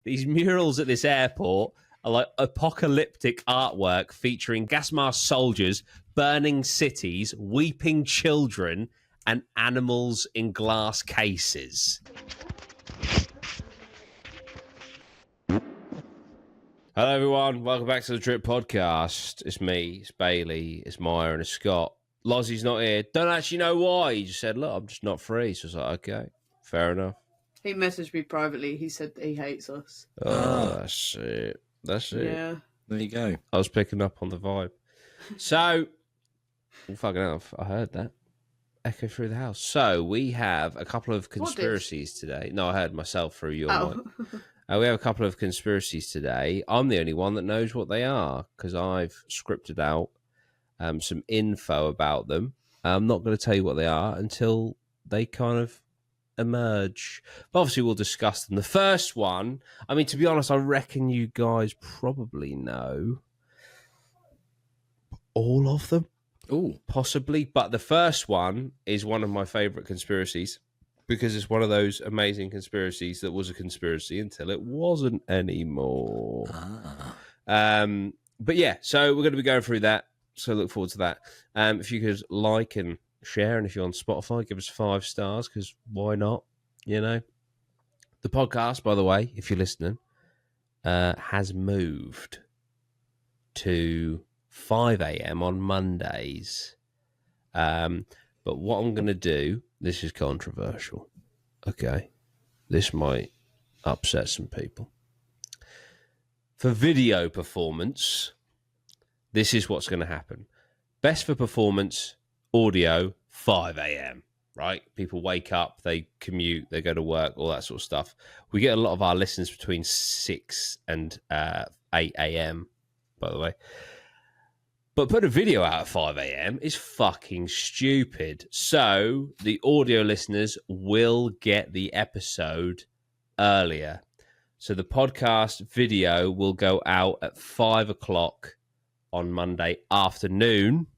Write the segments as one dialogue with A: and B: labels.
A: These murals at this airport are like apocalyptic artwork featuring gas mask soldiers, burning cities, weeping children, and animals in glass cases. Hello, everyone. Welcome back to the Drip Podcast. It's me, it's Bailey, it's Maya, and it's Scott. Lozzie's not here. Don't actually know why. He just said, look, I'm just not free. So I was like, okay, fair enough.
B: He messaged me privately. He said that he hates us.
A: Oh, that's it. That's it.
B: Yeah.
C: There you go.
A: I was picking up on the vibe. So, fucking hell, I heard that. Echo through the house. So, we have a couple of conspiracies today. No, I heard myself through your mic. We have a couple of conspiracies today. I'm the only one that knows what they are because I've scripted out some info about them. I'm not going to tell you what they are until they kind of emerge. But obviously, we'll discuss them. The first one, I mean, to be honest, I reckon you guys probably know all of them.
C: Oh,
A: possibly. But the first one is one of my favorite conspiracies because it's one of those amazing conspiracies that was a conspiracy until it wasn't anymore. But yeah, so we're going to be going through that. So look forward to that. If you could like and share, and if you're on Spotify, give us 5 stars because why not? You know, the podcast, by the way, if you're listening, has moved to 5 a.m. on Mondays. But what I'm going to do, this is controversial. Okay, this might upset some people. For video performance, this is what's going to happen. Best for performance, audio, 5 a.m., right? People wake up, they commute, they go to work, all that sort of stuff. We get a lot of our listeners between 6 and 8 a.m., by the way. But put a video out at 5 a.m. is fucking stupid. So the audio listeners will get the episode earlier. So the podcast video will go out at 5 o'clock on Monday afternoon,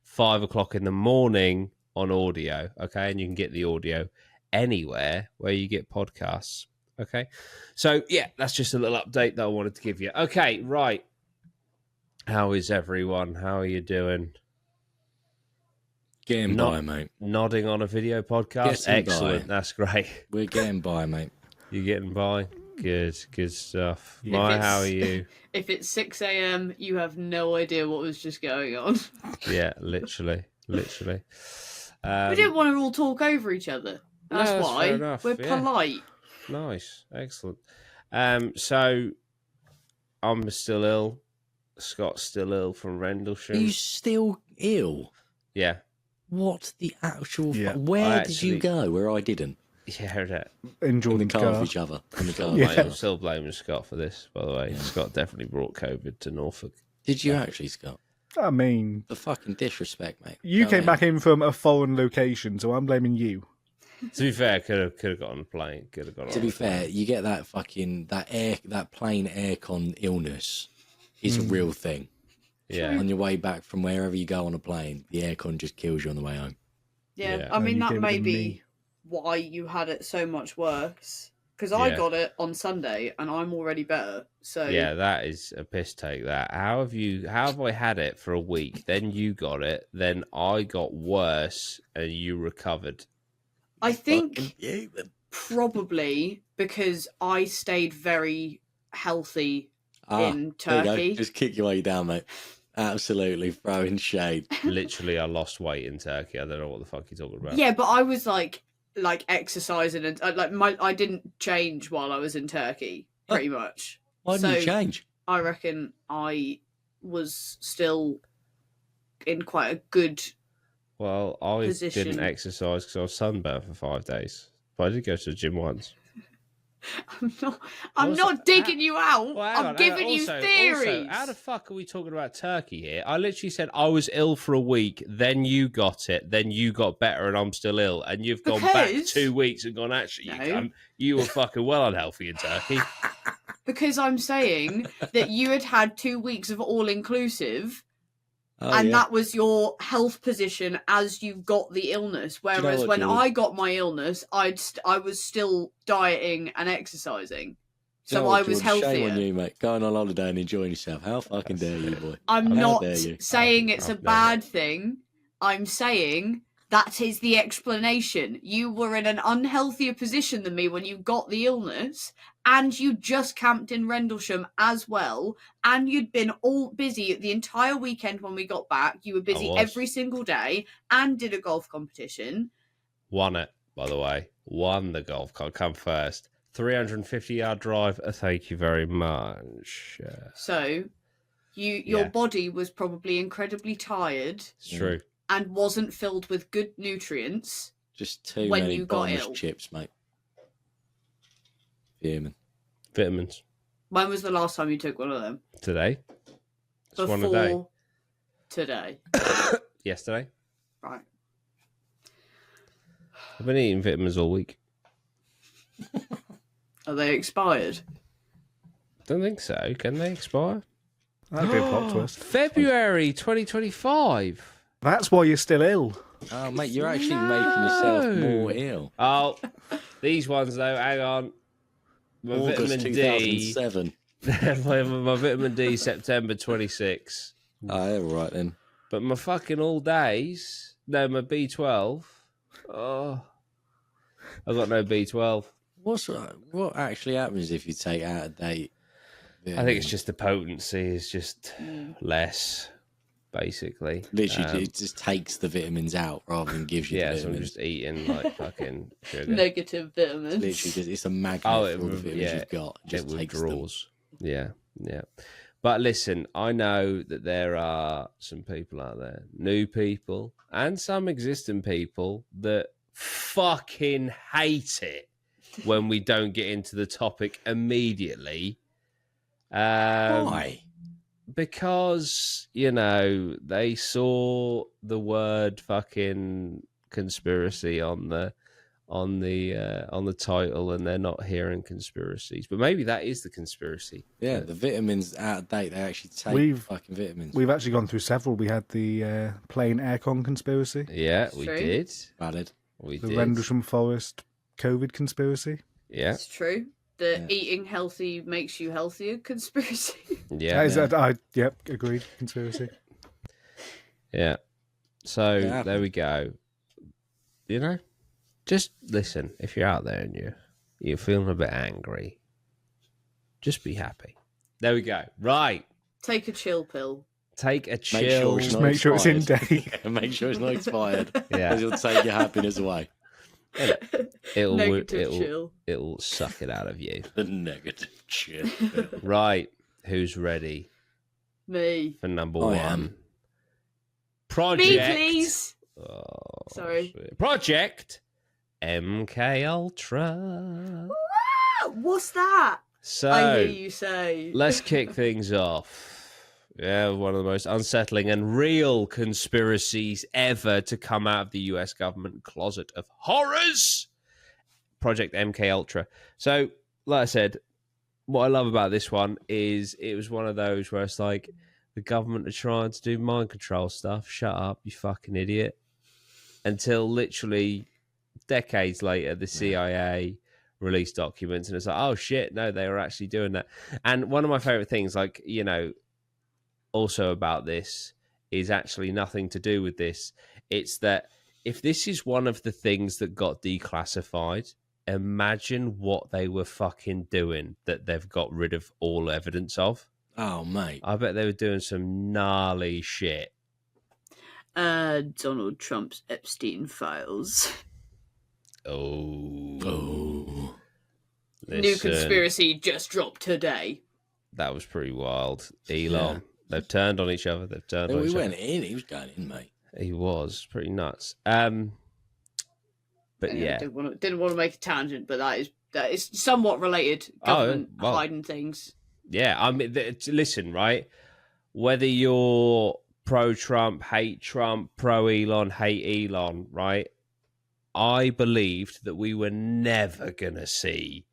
A: 5 o'clock in the morning on audio, okay? And you can get the audio anywhere where you get podcasts, okay? So, yeah, that's just a little update that I wanted to give you. Okay, right. How is everyone? How are you doing?
C: Getting by, mate.
A: Nodding on a video podcast?
C: Getting
A: Excellent.
C: by.
A: That's great.
C: We're getting by, mate.
A: You're getting by? Good stuff. Maya, how are you?
B: If it's 6 a.m., you have no idea what was just going on.
A: Yeah, literally.
B: We didn't want to all talk over each other. That's why.
A: fair enough,
B: We're polite.
A: Nice. Excellent. So, I'm still ill. Scott's still ill from Rendlesham.
C: Are you still ill?
A: Yeah.
C: What the actual...
D: Yeah.
C: Where did you go where I didn't?
A: Yeah, that.
D: In Jordan's
C: in the car
D: car.
C: with each other. In the car.
D: Yeah.
A: I'm still blaming Scott for this, by the way.
C: Yeah.
A: Scott definitely brought COVID to Norfolk.
C: Did you actually, Scott?
D: I mean,
C: The fucking disrespect, mate.
D: you
C: Go
D: came
C: ahead.
D: back in from a foreign location, so I'm blaming you.
A: To be fair, could have got on a plane. Could have got on.
C: To be fair, you get that fucking... That plane aircon illness is a real thing.
A: Yeah.
C: On your way back from wherever you go on a plane, the aircon just kills you on the way home.
B: Yeah,
A: Yeah.
B: I mean,
D: You
B: that
D: gave it
B: may
D: to
B: be
D: me.
B: why you had it so much worse. Because I
A: Yeah.
B: got it on Sunday, and I'm already better. So
A: Yeah, that is a piss take. That how have I had it for a week? Then you got it. Then I got worse, and you recovered.
B: I think
C: Fucking human.
B: probably because I stayed very healthy in
C: There you go.
B: Turkey.
C: Just kick your way down, mate. Absolutely throwing shade.
A: Literally, I lost weight in Turkey. I don't know what the fuck you're talking about.
B: Yeah, but I was like exercising and I didn't change while I was in Turkey, pretty much.
C: Why didn't you
B: So-
C: change?
B: I reckon I was still in quite a good.
A: Well, I
B: Position.
A: didn't exercise because I was sunburned for 5 days. But I did go to the gym once.
B: I'm
A: Also,
B: not digging you out.
A: Well, hang
B: I'm
A: on,
B: giving you theories.
A: how the fuck are we talking about Turkey here? I literally said I was ill for a week, then you got it, then you got better, and I'm still ill. And you've gone back
B: Because-
A: 2 weeks and gone, actually,
B: No.
A: you were fucking well unhealthy in Turkey.
B: Because I'm saying that you had 2 weeks of all inclusive,
C: Oh,
B: and
C: yeah.
B: that was your health position as you got the illness.
C: you know
B: Whereas
C: what,
B: when
C: Jordan?
B: I got my illness, I was still dieting and exercising. So
C: No,
B: I was
C: George,
B: healthier.
C: Shame on you, mate. Going on holiday and enjoying yourself. How fucking dare you, boy?
B: I'm
C: How
B: not
C: dare you?
B: saying it's a
A: I've
B: bad thing. I'm saying that is the explanation. You were in an unhealthier position than me when you got the illness, and you just camped in Rendlesham as well, and you'd been all busy the entire weekend when we got back. You were busy
A: was.
B: every single day and did a golf competition.
A: Won it, by the way. Won the golf cart. Come first. 350-yard drive. Thank you very much.
B: So your
A: Yeah.
B: body was probably incredibly tired
A: It's true.
B: and wasn't filled with good nutrients.
C: Just too
B: When
C: many
B: you got
C: bottomless
B: ill.
C: chips, mate. Fuming.
A: Vitamins.
B: When was the last time you took one of them?
A: Today. It's one a day.
B: Before today.
A: Yesterday.
B: Right.
A: I've been eating vitamins all week.
B: Are they expired?
A: Don't think so. Can they expire?
D: That'd be a plot twist.
A: February 2025.
D: That's why you're still ill.
C: Oh, mate, you're actually making yourself more ill.
A: Oh, these ones though. Hang on. My
C: August
A: vitamin D.
C: 2007.
A: my vitamin D September 26.
C: Oh, yeah, right then.
A: But my fucking all days. No, my B12. Oh, I got no B12.
C: What actually happens if you take out of date?
A: I think it's just the potency is just less, basically.
C: Literally, it just takes the vitamins out rather than gives you
A: Yeah,
C: the
A: so I'm
C: vitamins.
A: just eating like fucking sugar.
B: Negative vitamins.
C: Literally, just, it's a magnet
A: Oh,
C: for all the vitamins you've got. It just
A: it
C: takes them.
A: withdraws. Yeah, yeah. But listen, I know that there are some people out there, new people, and some existing people that fucking hate it when we don't get into the topic immediately.
C: Why?
A: Because, you know, they saw the word fucking conspiracy on the title and they're not hearing conspiracies. But maybe that is the conspiracy.
C: Yeah, the vitamins out of date. They actually take fucking vitamins.
D: We've actually gone through several. We had the plain aircon conspiracy,
A: Yeah, we
B: True.
A: did.
C: Valid.
A: We
D: the
A: did.
D: Rendlesham Forest COVID conspiracy.
A: Yeah.
B: It's true. The eating healthy makes you healthier conspiracy.
A: Yeah.
D: Yep, agreed. Conspiracy.
A: Yeah. So
C: Yeah.
A: there we go. You know, just listen. If you're out there and you're feeling a bit angry, just be happy. There we go. Right.
B: Take a chill pill.
A: Take a
C: Make
A: chill.
C: sure it's
D: Just
C: not
D: make sure it's in
C: expired.
D: date.
C: And make sure it's not expired.
A: Yeah.
C: Because it'll take your happiness away.
B: Negative chill.
A: It'll suck it out of you.
C: The negative shit.
A: Right. Who's ready
B: Me.
A: for number
C: I
A: one?
C: am.
A: Project.
B: Me, please.
A: Oh,
B: Sorry.
A: sweet. Project MK Ultra.
B: What's that?
A: So
B: I hear you say.
A: let's kick things off. Yeah, one of the most unsettling and real conspiracies ever to come out of the US government closet of horrors. Project MK Ultra. So, like I said, what I love about this one is it was one of those where it's like the government are trying to do mind control stuff. Shut up, you fucking idiot. Until literally decades later, the CIA released documents and it's like, oh shit, no, they were actually doing that. And one of my favorite things, like, you know, also about this is actually nothing to do with this. It's that if this is one of the things that got declassified, imagine what they were fucking doing that they've got rid of all evidence of.
C: Oh, mate.
A: I bet they were doing some gnarly shit.
B: Donald Trump's Epstein files.
A: Oh.
B: New
A: Listen,
B: conspiracy just dropped today.
A: that was pretty wild. Elon. They've turned on each other. They've turned on
C: We
A: each
C: went
A: other.
C: in. He was going in, mate.
A: He was pretty nuts. But yeah.
B: Didn't want to make a tangent, but that is somewhat related. Government
A: well.
B: hiding things.
A: Yeah, I mean, listen, right? Whether you're pro-Trump, hate Trump, pro-Elon, hate Elon, right? I believed that we were never going to see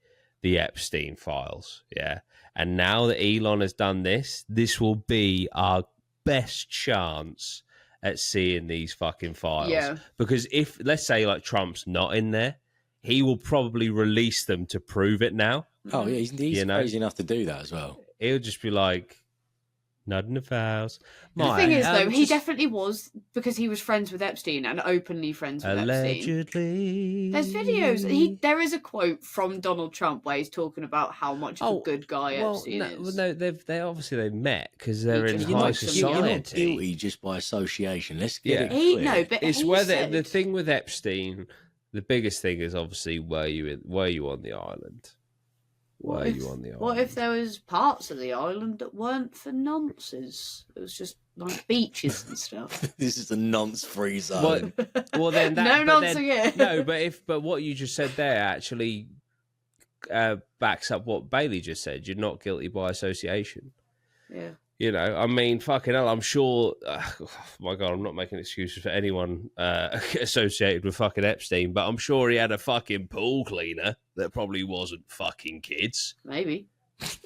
A: the Epstein files, yeah? And now that Elon has done this will be our best chance at seeing these fucking files.
B: Yeah.
A: Because if, let's say, like, Trump's not in there, he will probably release them to prove it now.
C: Oh yeah, he's crazy enough to do that as well.
A: He'll just be like, not in the files.
B: The thing is, though, he definitely was, because he was friends with Epstein and openly friends with
A: allegedly.
B: Epstein. There's videos. There is a quote from Donald Trump where he's talking about how much of a good guy Epstein is.
A: No, they've met because they're in
B: You're
A: high
B: not
A: society.
C: You're not guilty just by association. Let's get it clear.
B: No, but
A: it's
B: he
A: whether
B: said...
A: the thing with Epstein. The biggest thing is obviously were you on the island? What
B: if there was parts of the island that weren't for nonces? It was just like beaches and stuff.
C: This is a nonce-free zone.
A: Well, then
B: no nonce again.
A: No, but what you just said there actually backs up what Bailey just said. You're not guilty by association.
B: Yeah.
A: You know, I mean, fucking hell, I'm sure. Oh my God, I'm not making excuses for anyone associated with fucking Epstein, but I'm sure he had a fucking pool cleaner that probably wasn't fucking kids.
B: Maybe.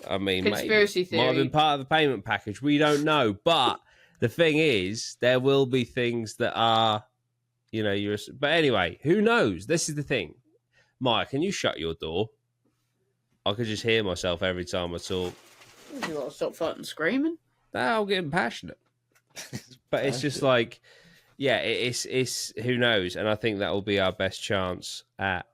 A: I mean,
B: conspiracy theory.
A: Might have been part of the payment package. We don't know. But the thing is, there will be things that are, you know, But anyway, who knows? This is the thing. Mike, can you shut your door? I could just hear myself every time I talk.
B: You got to stop fucking screaming.
A: No, I'm getting passionate. But it's just like, yeah, it's who knows, and I think that will be our best chance at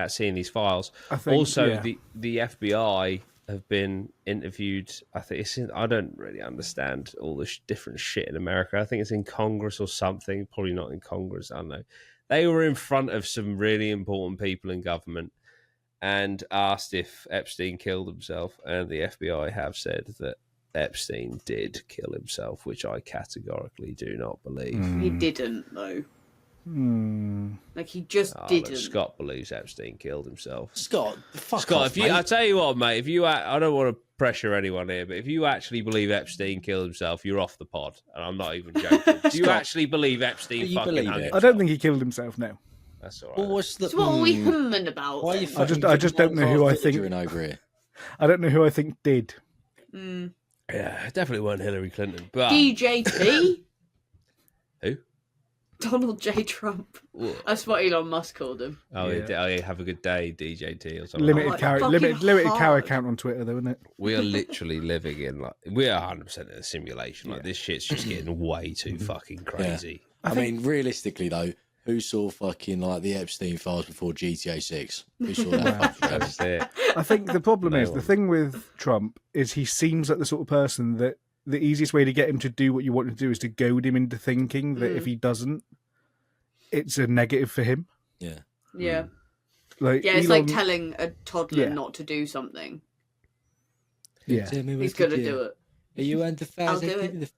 A: seeing these files. Also, the FBI have been interviewed. I think I don't really understand all the different shit in America. I think it's in Congress or something. Probably not in Congress. I don't know. They were in front of some really important people in government and asked if Epstein killed himself, and the FBI have said that Epstein did kill himself, which I categorically do not believe.
B: He didn't, though. Like, he just didn't.
A: Scott believes Epstein killed himself.
C: Scott,
A: if you, I tell you what, mate, I don't want to pressure anyone here, but if you actually believe Epstein killed himself, you're off the pod, and I'm not even joking. Do you actually believe Epstein fucking hung himself?
D: I don't think he killed himself, no.
A: That's all right.
C: Well,
B: so what are we humming about?
C: Why are you
D: I just don't know who I think.
C: Over here?
D: I don't know who I think did.
A: Yeah, it definitely weren't Hillary Clinton. But
B: DJT?
A: Who?
B: Donald J. Trump. That's what Elon Musk called him.
A: Oh, yeah. Have a good day, DJT, or something.
D: Limited cow account on Twitter, though, isn't it?
A: We are literally living in we are 100% in a simulation. Like this shit's just getting way too fucking crazy.
C: Yeah. I mean, realistically though, who saw fucking like the Epstein files before GTA 6? Who saw that?
A: That's it.
D: I think the problem is the thing with Trump is he seems like the sort of person that the easiest way to get him to do what you want him to do is to goad him into thinking that if he doesn't, it's a negative for him.
C: Yeah.
B: Yeah.
D: Like
B: it's like telling a toddler not to do something.
D: Yeah.
B: He's going to do it.
C: Are you under fires?
B: I'll do it.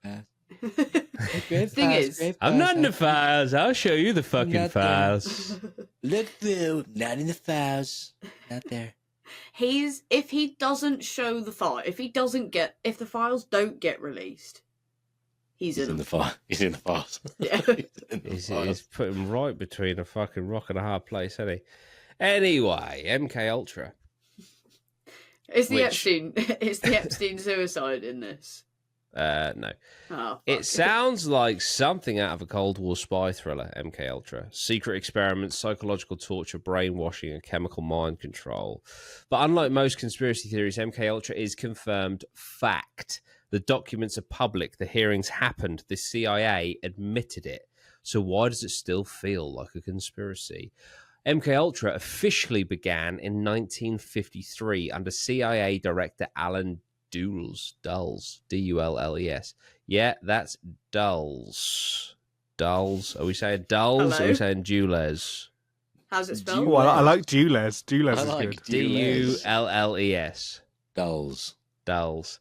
C: Thing
B: is,
A: I'm not in the files. I'll show you the fucking files.
C: Look through, not in the files. Not there.
B: If he doesn't show the file, if the files don't get released, he's in the file.
C: He's in the files.
B: Yeah.
A: He's put him right between a fucking rock and a hard place, hasn't he? Anyway, MK Ultra.
B: It's the Epstein suicide in this.
A: No.
B: Oh,
A: it sounds like something out of a Cold War spy thriller, MK Ultra. Secret experiments, psychological torture, brainwashing, and chemical mind control. But unlike most conspiracy theories, MK Ultra is confirmed fact. The documents are public. The hearings happened. The CIA admitted it. So why does it still feel like a conspiracy? MK Ultra officially began in 1953 under CIA Director Alan Dulles, Dulles. Yeah, that's Dulles. Dulles. Are we saying Dulles or are we saying Dulles?
B: How's it spelled?
D: Oh, I like Dulles. Dulles is good.
A: Dulles. Dulles.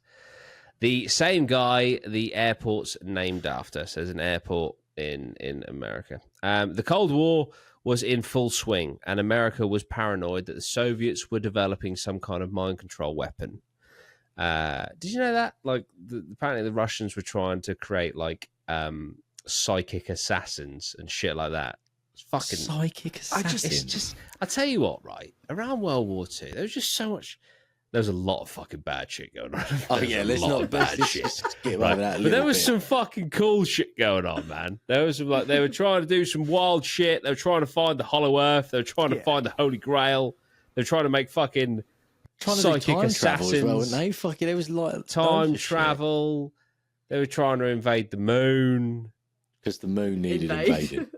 A: The same guy the airport's named after. So there's an airport in America. The Cold War was in full swing, and America was paranoid that the Soviets were developing some kind of mind control weapon. Did you know that? Like, apparently the Russians were trying to create like psychic assassins and shit like that. It's fucking
C: psychic assassins.
A: I tell you what, right? Around World War II, there was just so much There's a lot of fucking bad shit going on.
C: Oh
A: There's
C: yeah,
A: a
C: let's
A: lot
C: not
A: of bad shit.
C: get
A: Right.
C: over that.
A: But there was
C: bit.
A: some fucking cool shit going on, man. There was some, like, they were trying to do some wild shit. They were trying to find the Hollow Earth. They were trying to find the Holy Grail. They were trying to make fucking psychic
C: do time
A: assassins.
C: travel as well, weren't they? Fucking, it was like
A: time travel. They were trying to invade the moon
C: because the moon needed invading.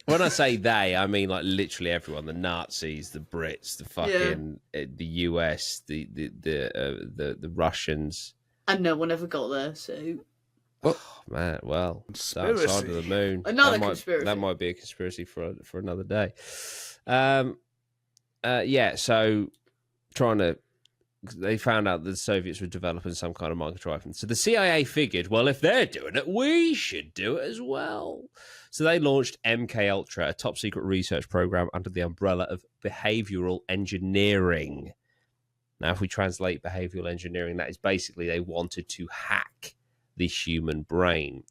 A: When I say they, I mean like literally everyone: the Nazis, the Brits, the fucking the US, the Russians,
B: and no one ever got there. So,
A: oh, man, well, that side of the moon.
B: Another conspiracy.
A: That might be a conspiracy for another day. Yeah. So, they found out that the Soviets were developing some kind of mind control weapon. So the CIA figured, well, if they're doing it, we should do it as well. So they launched MK Ultra, a top secret research program under the umbrella of behavioral engineering. Now, if we translate behavioral engineering, that is basically they wanted to hack the human brain.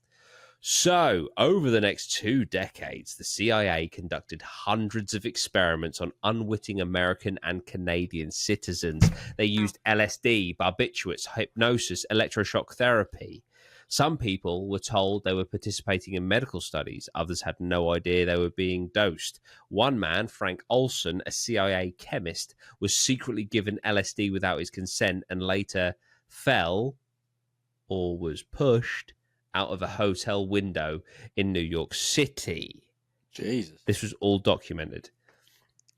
A: So, over the next 2 decades, the CIA conducted hundreds of experiments on unwitting American and Canadian citizens. They used LSD, barbiturates, hypnosis, electroshock therapy. Some people were told they were participating in medical studies. Others had no idea they were being dosed. One man, Frank Olson, a CIA chemist, was secretly given LSD without his consent and later fell or was pushed out of a hotel window in New York City.
C: Jesus.
A: This was all documented.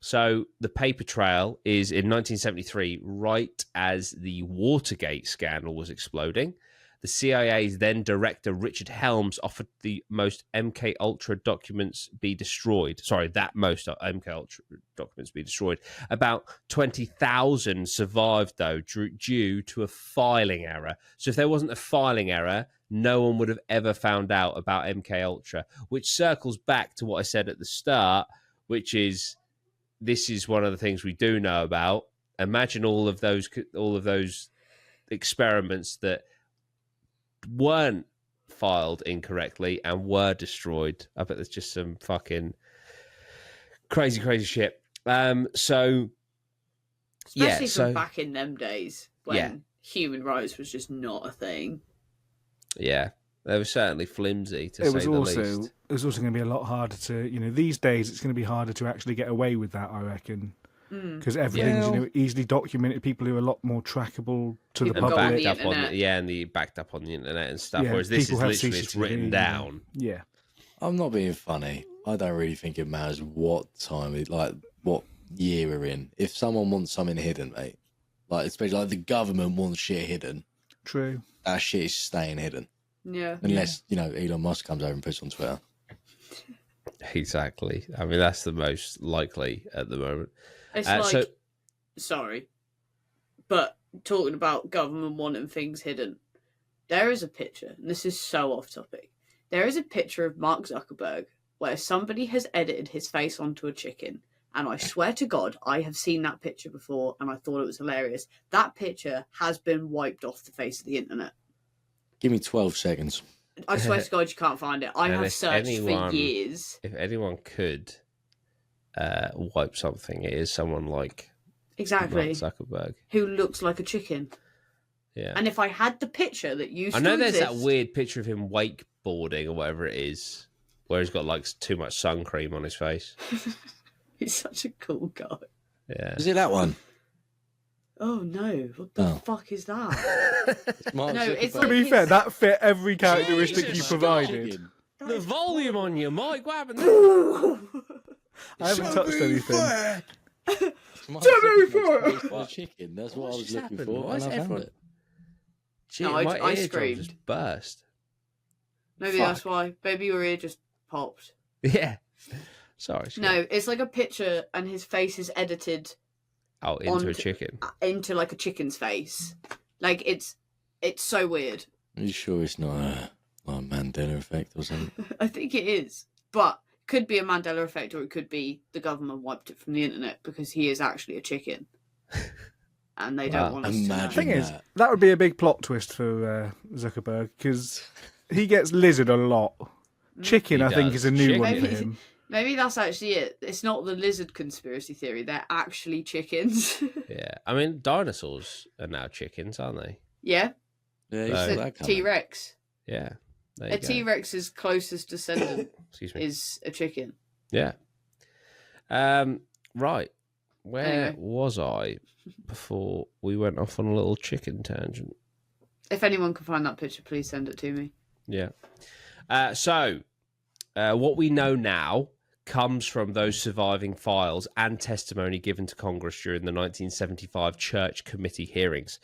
A: So the paper trail is in 1973, right as the Watergate scandal was exploding. The CIA's then director, Richard Helms, offered the most MK Ultra documents be destroyed. Sorry, that most MK Ultra documents be destroyed. About 20,000 survived, though, due to a filing error. So if there wasn't a filing error, no one would have ever found out about MK Ultra, which circles back to what I said at the start, which is this is one of the things we do know about. Imagine all of those experiments that weren't filed incorrectly and were destroyed. I bet there's just some fucking crazy shit. Especially
B: from back in them days when human rights was just not a thing.
A: Yeah, they were certainly flimsy, to say the least.
D: It was also going to be a lot harder to, these days it's going to be harder to actually get away with that, I reckon. Because everything's easily documented, people who are a lot more trackable to the public.
A: Backed up on the internet and stuff,
D: Yeah,
A: whereas this is literally
D: CCTV,
A: written down.
D: Yeah.
C: I'm not being funny. I don't really think it matters what time, what year we're in. If someone wants something hidden, mate, especially the government wants shit hidden.
D: True.
C: That shit is staying hidden.
B: Yeah.
C: Unless, Elon Musk comes over and puts it on Twitter.
A: Exactly. I mean, that's the most likely at the moment.
B: It's sorry, but talking about government wanting things hidden, there is a picture, and this is so off topic. There is a picture of Mark Zuckerberg where somebody has edited his face onto a chicken. And I swear to God, I have seen that picture before, and I thought it was hilarious. That picture has been wiped off the face of the internet.
C: Give me 12 seconds.
B: I swear to God, you can't find it. I have searched for years.
A: If anyone could wipe something, it is someone like Mark Zuckerberg,
B: who looks like a chicken.
A: Yeah.
B: And if I had the picture that you,
A: I know there's that weird picture of him wakeboarding or whatever it is, where he's got too much sun cream on his face.
B: He's such a cool guy.
A: Yeah.
C: Is it that one?
B: Oh no! What the fuck is that? It's
D: to be fair, that fit every characteristic you provided.
A: The volume on you, Mike. What happened?
D: I haven't touched anything.
C: Chicken. That's what I was looking for.
A: Why is everyone?
B: I screamed.
A: Just burst.
B: Maybe that's why. Maybe your ear just popped.
A: Yeah. Sorry.
B: No, it's like a picture, and his face is edited.
A: Oh, into a chicken.
B: Into a chicken's face. It's so weird.
C: Are you sure it's not a Mandela effect or something?
B: I think it is, but could be a Mandela effect, or it could be the government wiped it from the internet because he is actually a chicken, and they don't want us to know.
D: The thing is, that would be a big plot twist for Zuckerberg because he gets lizard a lot. Chicken, I think, is a new one for him.
B: Maybe that's actually it. It's not the lizard conspiracy theory. They're actually chickens.
A: Yeah, I mean, dinosaurs are now chickens, aren't they?
B: Yeah.
C: Yeah, you
A: So-
C: saw
B: The
C: that coming.
B: T-Rex.
A: Yeah. There
B: A
A: you go.
B: T-Rex's closest descendant
A: Excuse me.
B: is a chicken.
A: Yeah. Right. Where
B: Anyway.
A: was I before we went off on a little chicken tangent?
B: If anyone can find that picture, please send it to me.
A: Yeah. So, what we know now comes from those surviving files and testimony given to Congress during the 1975 Church Committee hearings.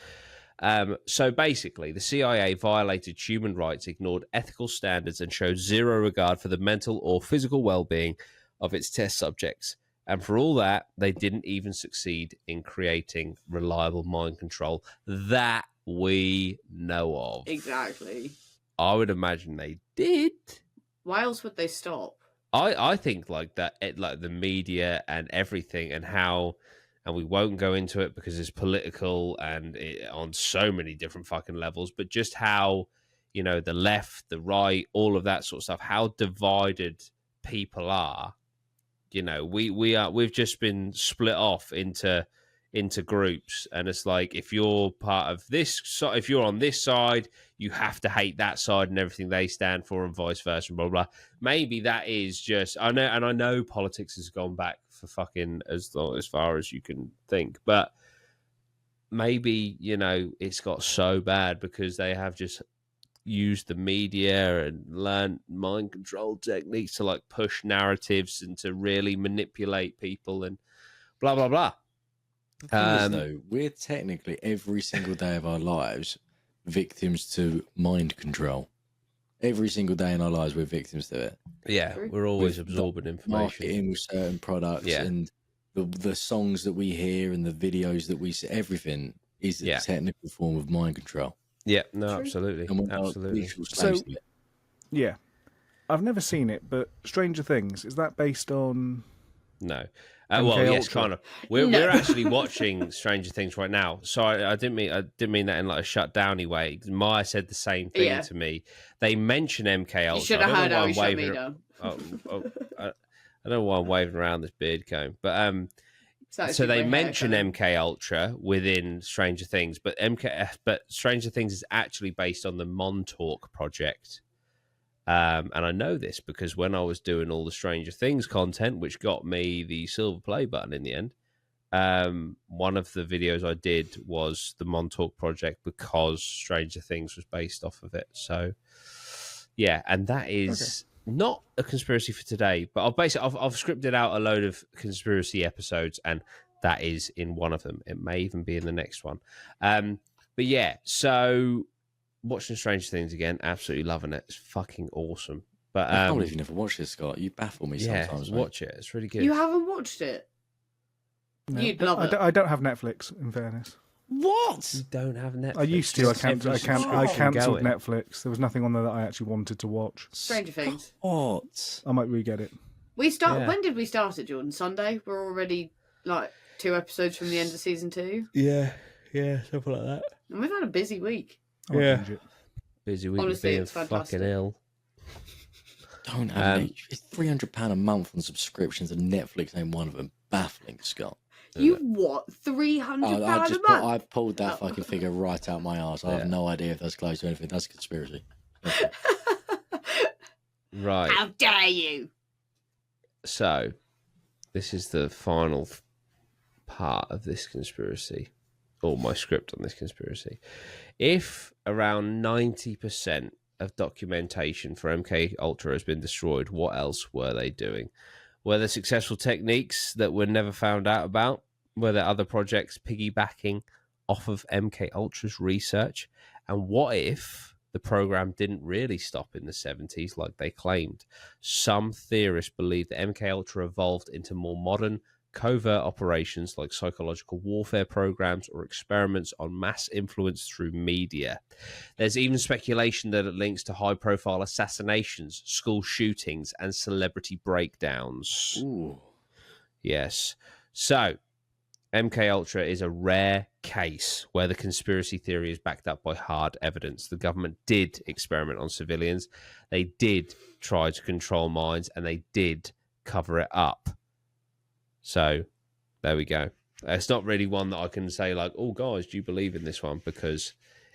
A: So basically, the CIA violated human rights, ignored ethical standards, and showed zero regard for the mental or physical well-being of its test subjects. And for all that, they didn't even succeed in creating reliable mind control that we know of.
B: Exactly.
A: I would imagine they did.
B: Why else would they stop?
A: I think like that, like the media and everything, and how, and we won't go into it because it's political and on so many different fucking levels. But just how, you know, the left, the right, all of that sort of stuff, how divided people are. You know, we've just been split off into groups, and it's like if you're part of this, if you're on this side, you have to hate that side and everything they stand for, and vice versa, and blah blah. Maybe that is just I know politics has gone back for fucking as far as you can think, but maybe, you know, it's got so bad because they have just used the media and learned mind control techniques to like push narratives and to really manipulate people and blah blah blah.
C: The thing is, though, we're technically every single day of our lives victims to mind control. Every single day in our lives, we're victims to it.
A: Yeah, we're always
C: With
A: absorbing information.
C: Marketing with certain products,
A: Yeah.
C: and the songs that we hear and the videos that we see, everything is a technical form of mind control.
A: Yeah, no,
B: True.
A: absolutely,
C: And we're
A: absolutely.
C: literal slaves
D: So-
C: to it.
D: Yeah. I've never seen it, but Stranger Things, is that based on...
A: No.
D: MK
A: Well, yes,
D: Ultra?
A: kind of. We're
B: No.
A: we're actually watching Stranger Things right now. So I didn't mean that in like a shut downy way. Maya said the same thing
B: Yeah.
A: to me. They mention MK Ultra.
B: You should
A: I
B: have
A: don't
B: heard
A: know why
B: how
A: I'm
B: he shut me
A: waving-
B: down.
A: I don't know why I'm waving around this beard comb, but
B: It's actually
A: so they
B: my
A: mention
B: haircut.
A: MK Ultra within Stranger Things, but Stranger Things is actually based on the Montauk project. And I know this because when I was doing all the Stranger Things content, which got me the silver play button in the end, one of the videos I did was the Montauk project because Stranger Things was based off of it. So, yeah, and that is not a conspiracy for today, but I've scripted out a load of conspiracy episodes, and that is in one of them. It may even be in the next one. But yeah, so watching Stranger Things again, absolutely loving it. It's fucking awesome. But
C: I can't believe you never watched this, Scott. You baffle me
A: yeah,
C: sometimes. mate.
A: watch it. It's really good.
B: You haven't watched it?
D: No,
B: You'd love it.
D: I don't have Netflix, in fairness.
C: What?
A: You don't have Netflix.
D: I used to. I
A: Every
D: cancelled
A: going.
D: Netflix. There was nothing on there that I actually wanted to watch.
B: Stranger Things.
C: What?
D: I might re-get it.
A: Yeah.
B: When did we start it, Jordan? Sunday? We're already like 2 episodes from the end of season 2.
A: Yeah, something like that.
B: And we've had a busy week.
D: I might
A: Yeah.
D: binge it.
A: Busy week of
B: Honestly,
A: being
B: it's fantastic.
A: fucking ill.
C: Don't have it. It's £300 a month on subscriptions, and Netflix ain't one of them. Baffling, Scott.
B: You what? £300 a month?
C: I pulled that fucking figure right out my arse. I
A: Yeah.
C: have no idea if that's close to anything. That's a conspiracy.
A: Right.
B: How dare you?
A: So, this is the final part of this conspiracy, or my script on this conspiracy. If around 90% of documentation for MK Ultra has been destroyed, what else were they doing? Were there successful techniques that were never found out about? Were there other projects piggybacking off of MK Ultra's research? And what if the program didn't really stop in the 70s like they claimed? Some theorists believe that MK Ultra evolved into more modern covert operations like psychological warfare programs or experiments on mass influence through media. There's even speculation that it links to high-profile assassinations, school shootings, and celebrity breakdowns.
C: Ooh.
A: Yes. So, MK Ultra is a rare case where the conspiracy theory is backed up by hard evidence. The government did experiment on civilians. They did try to control minds, and they did cover it up. So there we go. It's not really one that I can say like, oh, guys, do you believe in this one? Because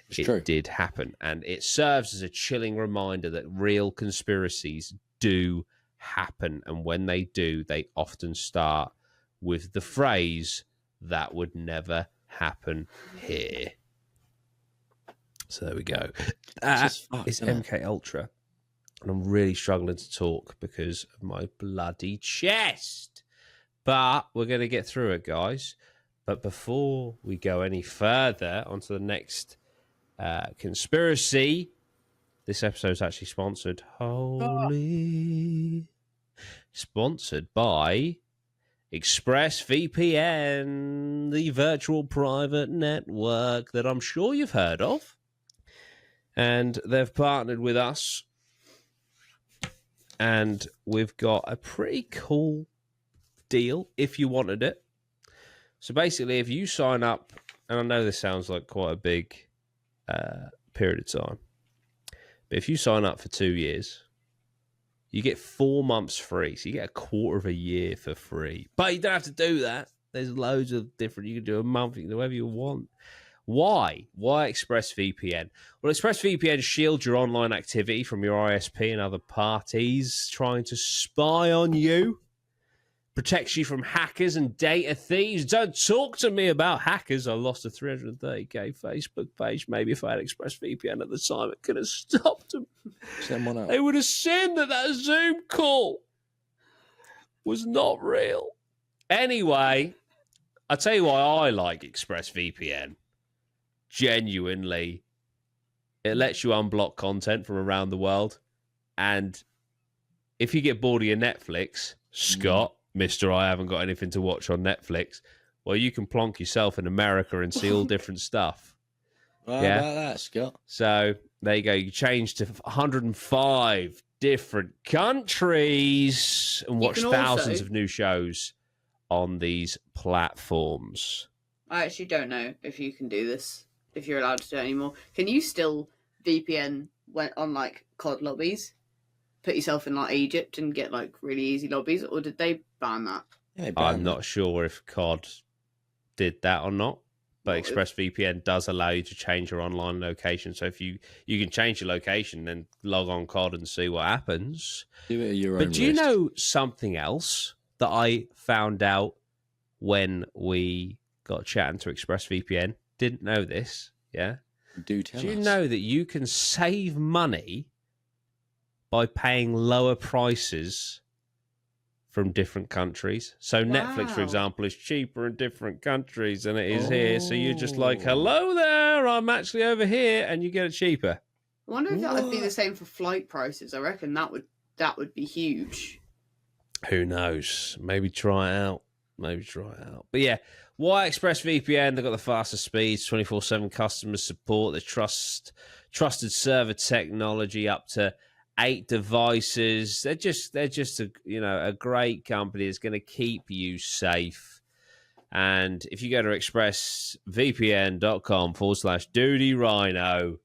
A: it did happen. And it serves as a chilling reminder that real conspiracies do happen. And when they do, they often start with the phrase, that would never happen here. So there we go. That is MK Ultra. And I'm really struggling to talk because of my bloody chest. But we're going to get through it, guys. But before we go any further onto the next conspiracy, this episode is actually sponsored. Sponsored by ExpressVPN, the virtual private network that I'm sure you've heard of. And they've partnered with us. And we've got a pretty cool deal if you wanted it. So basically, if you sign up, and I know this sounds like quite a big period of time, but if you sign up for 2 years, you get 4 months free. So you get a quarter of a year for free. But you don't have to do that. There's loads of different, you can do a month, you can do whatever you want. Why? Why ExpressVPN? Well, ExpressVPN shields your online activity from your ISP and other parties trying to spy on you. Protects you from hackers and data thieves. Don't talk to me about hackers. I lost a 330k Facebook page. Maybe if I had ExpressVPN at the time, it could have stopped them. They would have seen that Zoom call was not real. Anyway, I'll tell you why I like ExpressVPN. Genuinely, it lets you unblock content from around the world. And if you get bored of your Netflix, Scott, Mr. I haven't got anything to watch on Netflix, well, you can plonk yourself in America and see all different stuff.
C: How about that, Scott?
A: So there you go. You change to 105 different countries and watch thousands of new shows on these platforms.
B: I actually don't know if you can do this, if you're allowed to do it anymore. Can you still VPN on like COD lobbies? Put yourself in like Egypt and get like really easy lobbies, or did they ban that?
C: Yeah,
A: I'm not sure if COD did that or not, but ExpressVPN does allow you to change your online location. So if you can change your location, then log on COD and see what happens.
C: Do it at your own
A: But do you know something else that I found out when we got chatting to ExpressVPN? Didn't know this, yeah?
C: Do tell us.
A: Do you know that you can save money by paying lower prices from different countries? So Netflix, for example, is cheaper in different countries than it is here. So you're just like, hello there, I'm actually over here, and you get it cheaper.
B: I wonder if that would be the same for flight prices. I reckon that would be huge.
A: Who knows? Maybe try it out. But yeah, why ExpressVPN? They've got the fastest speeds, 24/7 customer support, the trusted server technology, up to 8 devices. They're just a great company that's going to keep you safe. And if you go to expressvpn.com/DutyRhino,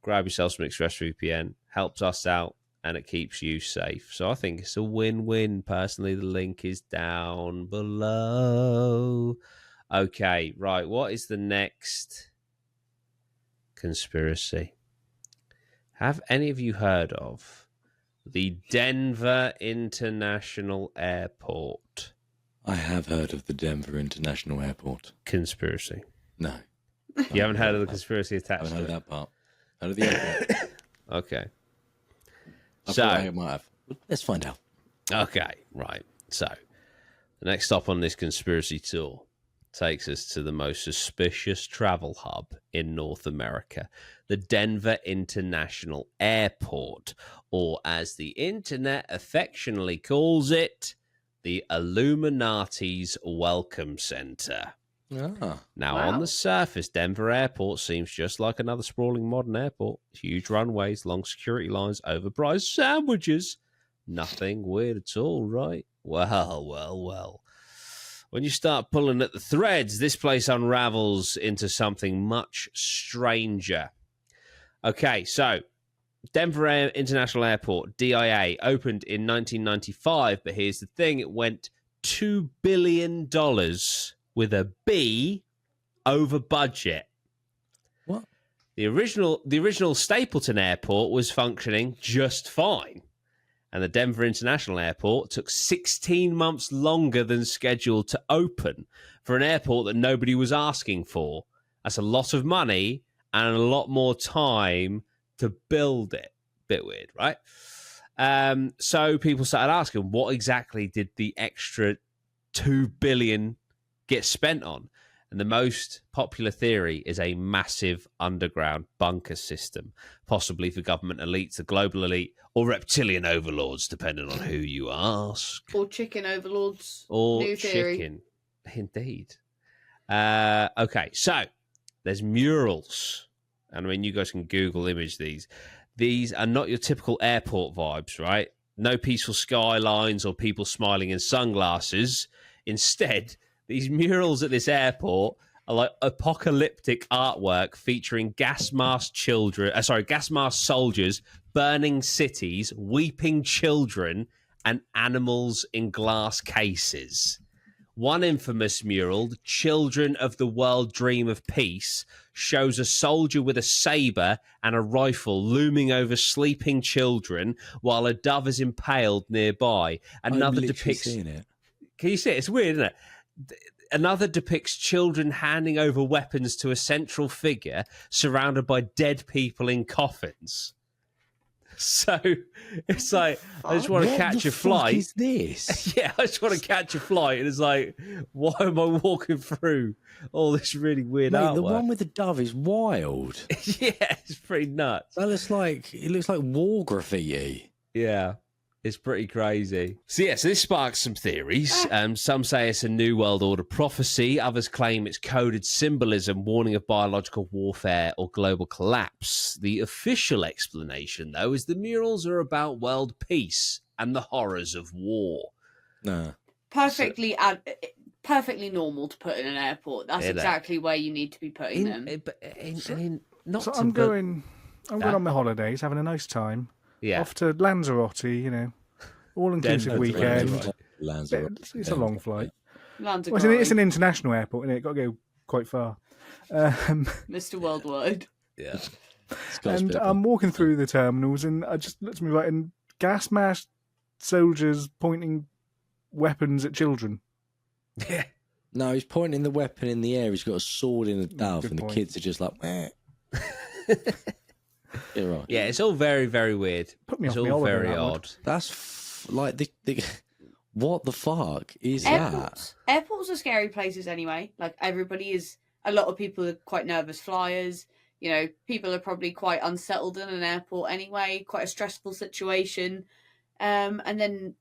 A: grab yourself some ExpressVPN, helps us out, and it keeps you safe. So I think it's a win-win. Personally, the link is down below. Okay, right. What is the next conspiracy? Have any of you heard of the Denver International Airport?
C: I have heard of the Denver International Airport.
A: Conspiracy.
C: No.
A: You haven't heard of the conspiracy attached
C: I haven't heard
A: to
C: that part. Heard of the airport.
A: Okay.
C: I might have. Let's find out.
A: Okay, right. So, the next stop on this conspiracy tour takes us to the most suspicious travel hub in North America, the Denver International Airport, or as the internet affectionately calls it, the Illuminati's Welcome Center. Now, on the surface, Denver Airport seems just like another sprawling modern airport. Huge runways, long security lines, overpriced sandwiches. Nothing weird at all, right? Well. When you start pulling at the threads, this place unravels into something much stranger. Okay, so Denver International Airport, DIA, opened in 1995, but here's the thing. It went $2 billion with a B over budget.
C: What?
A: The original Stapleton Airport was functioning just fine. And the Denver International Airport took 16 months longer than scheduled to open for an airport that nobody was asking for. That's a lot of money and a lot more time to build it. Bit weird, right? So people started asking, what exactly did the extra $2 billion get spent on? And the most popular theory is a massive underground bunker system, possibly for government elites, the global elite, or reptilian overlords, depending on who you ask.
B: Or chicken overlords.
A: Or
B: New theory.
A: chicken. Indeed. Okay, so there's murals. And I mean, you guys can Google image these. These are not your typical airport vibes, right? No peaceful skylines or people smiling in sunglasses. Instead, these murals at this airport are like apocalyptic artwork featuring gas mask soldiers burning cities, weeping children, and animals in glass cases. One infamous mural, the Children of the World Dream of Peace, shows a soldier with a saber and a rifle looming over sleeping children while a dove is impaled nearby. Another depicts...
C: it.
A: Can you see it? It's weird, isn't it? Another depicts children handing over weapons to a central figure surrounded by dead people in coffins. So it's like, I just want to catch a flight.
C: What is this?
A: Yeah, I just want to catch a flight. And it's like, why am I walking through all this really weird artwork?
C: The one with the dove is wild.
A: Yeah, it's pretty nuts.
C: It looks like war graffiti.
A: Yeah. It's pretty crazy. So this sparks some theories. Some say it's a New World Order prophecy. Others claim it's coded symbolism, warning of biological warfare or global collapse. The official explanation, though, is the murals are about world peace and the horrors of war.
C: No.
B: Perfectly normal to put in an airport. That's exactly where you need to be putting them.
D: I'm going on my holidays, having a nice time.
A: Yeah.
D: Off to Lanzarote, all-inclusive weekend. It's a long flight. It's an international airport, and it got to go quite far.
B: Mr. Worldwide.
A: Yeah.
D: And I'm walking through the terminals, and I just looked to me right, and gas mask soldiers pointing weapons at children.
A: Yeah.
C: No, he's pointing the weapon in the air. He's got a sword in a dove, and the kids are just like, meh. Yeah, right.
A: Yeah, it's all very, very weird. It's all very odd.
C: That's like the what the fuck is
B: Airports.
C: that?
B: Airports are scary places anyway. Like a lot of people are quite nervous flyers. People are probably quite unsettled in an airport anyway. Quite a stressful situation, and then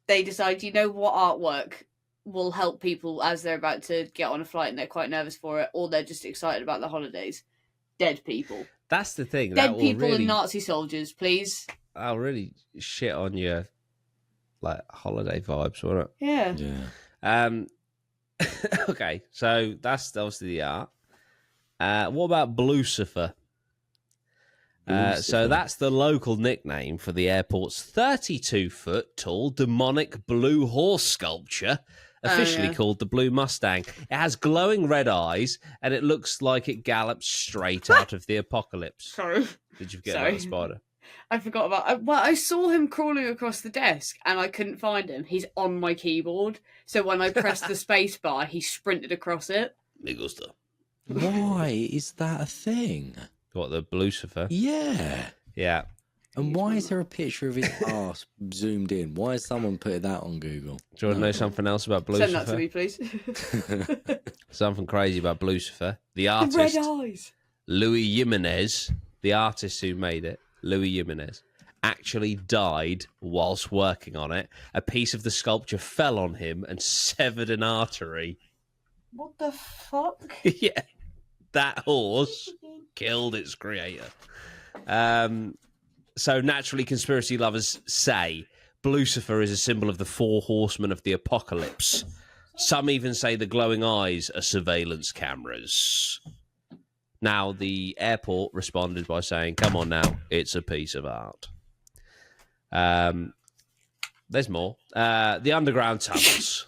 B: they decide, what artwork will help people as they're about to get on a flight and they're quite nervous for it, or they're just excited about the holidays. Dead people.
A: That's the thing.
B: Dead people and Nazi soldiers, please.
A: I'll really shit on your holiday vibes, won't it?
B: Yeah.
C: Yeah.
A: Okay, so that's obviously the art. What about Blucifer? So that's the local nickname for the airport's 32-foot tall demonic blue horse sculpture, officially called the Blue Mustang. It has glowing red eyes, and it looks like it gallops straight out of the apocalypse.
B: Sorry.
A: Did you forget about the spider?
B: I forgot about... Well, I saw him crawling across the desk, and I couldn't find him. He's on my keyboard, so when I pressed the space bar, he sprinted across it.
A: Me gusta.
C: Why is that a thing?
A: What, the Blucifer?
C: Yeah.
A: Yeah.
C: And why is there a picture of his ass zoomed in? Why has someone put that on Google?
A: Do you want to know something else about Blucifer?
B: Send that to me, please.
A: Something crazy about Blucifer. The artist,
B: the red eyes.
A: Louis Jimenez, the artist who made it, Louis Jimenez, actually died whilst working on it. A piece of the sculpture fell on him and severed an artery.
B: What the fuck?
A: Yeah. That horse killed its creator. So naturally, conspiracy lovers say Blucifer is a symbol of the four horsemen of the apocalypse. Some even say the glowing eyes are surveillance cameras. Now, the airport responded by saying, come on now, it's a piece of art. There's more. The underground tunnels.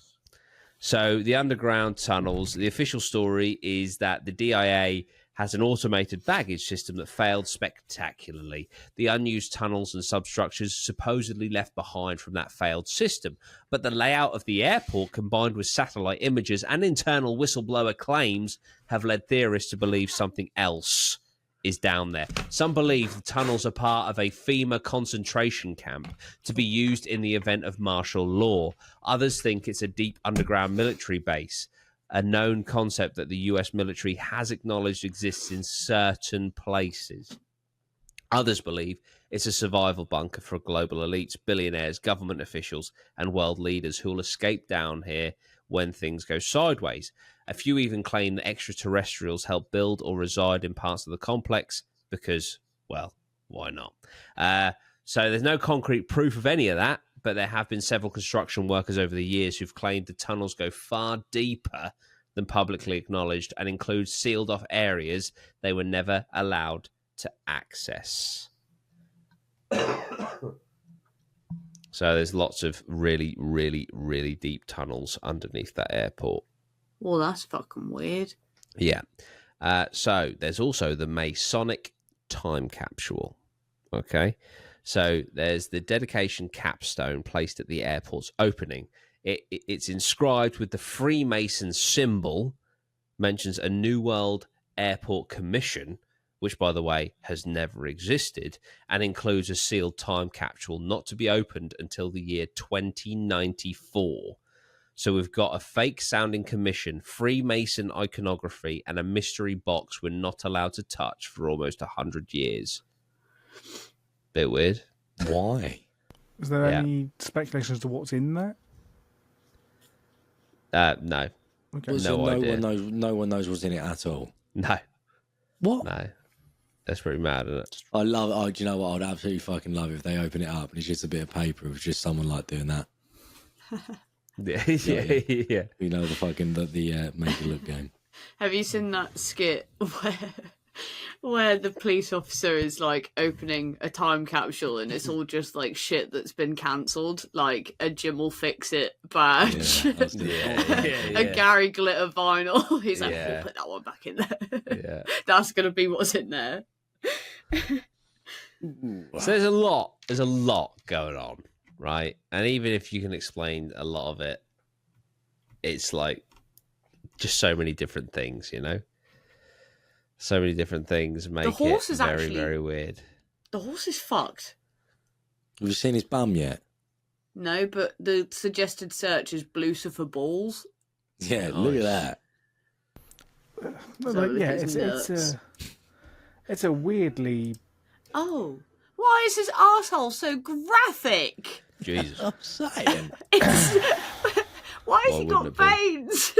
A: So the underground tunnels, the official story is that the DIA has an automated baggage system that failed spectacularly. The unused tunnels and substructures supposedly left behind from that failed system. But the layout of the airport, combined with satellite images and internal whistleblower claims, have led theorists to believe something else is down there. Some believe the tunnels are part of a FEMA concentration camp to be used in the event of martial law. Others think it's a deep underground military base, a known concept that the US military has acknowledged exists in certain places. Others believe it's a survival bunker for global elites, billionaires, government officials, and world leaders who will escape down here when things go sideways. A few even claim that extraterrestrials help build or reside in parts of the complex because, well, why not? So there's no concrete proof of any of that, but there have been several construction workers over the years who've claimed the tunnels go far deeper than publicly acknowledged and include sealed off areas they were never allowed to access. So there's lots of really, really, really deep tunnels underneath that airport.
B: Well, that's fucking weird.
A: Yeah. So there's also the Masonic time capsule. Okay. So there's the dedication capstone placed at the airport's opening. It's inscribed with the Freemason symbol, mentions a New World Airport Commission, which, by the way, has never existed, and includes a sealed time capsule not to be opened until the year 2094. So we've got a fake-sounding commission, Freemason iconography, and a mystery box we're not allowed to touch for almost 100 years. Bit weird.
C: Why?
D: Is there any speculation as to what's in that?
A: No.
D: Okay.
A: No idea.
C: No one knows what's in it at all.
A: No.
C: What?
A: No. That's pretty mad, isn't it?
C: I love. Do you know what? I'd absolutely fucking love it if they open it up and it's just a bit of paper with just someone like doing that.
A: Yeah.
C: You know, the make it look game.
B: Have you seen that skit where the police officer is like opening a time capsule and it's all just like shit that's been cancelled, like a Jim will fix it badge, a Gary Glitter vinyl. He's like, we'll put that one back in there.
A: Yeah.
B: That's gonna be what's in there.
A: So there's a lot going on, right? And even if you can explain a lot of it, it's like just so many different things, you know? So many different things make it very, very weird.
B: The horse is fucked.
C: Have you seen his bum yet?
B: No, but the suggested search is Lucifer balls.
C: Yeah, nice. Look at that.
D: Like, yeah, it's a weirdly.
B: Oh, why is his arsehole so graphic?
A: Jesus.
C: I'm saying.
B: Why has he got veins?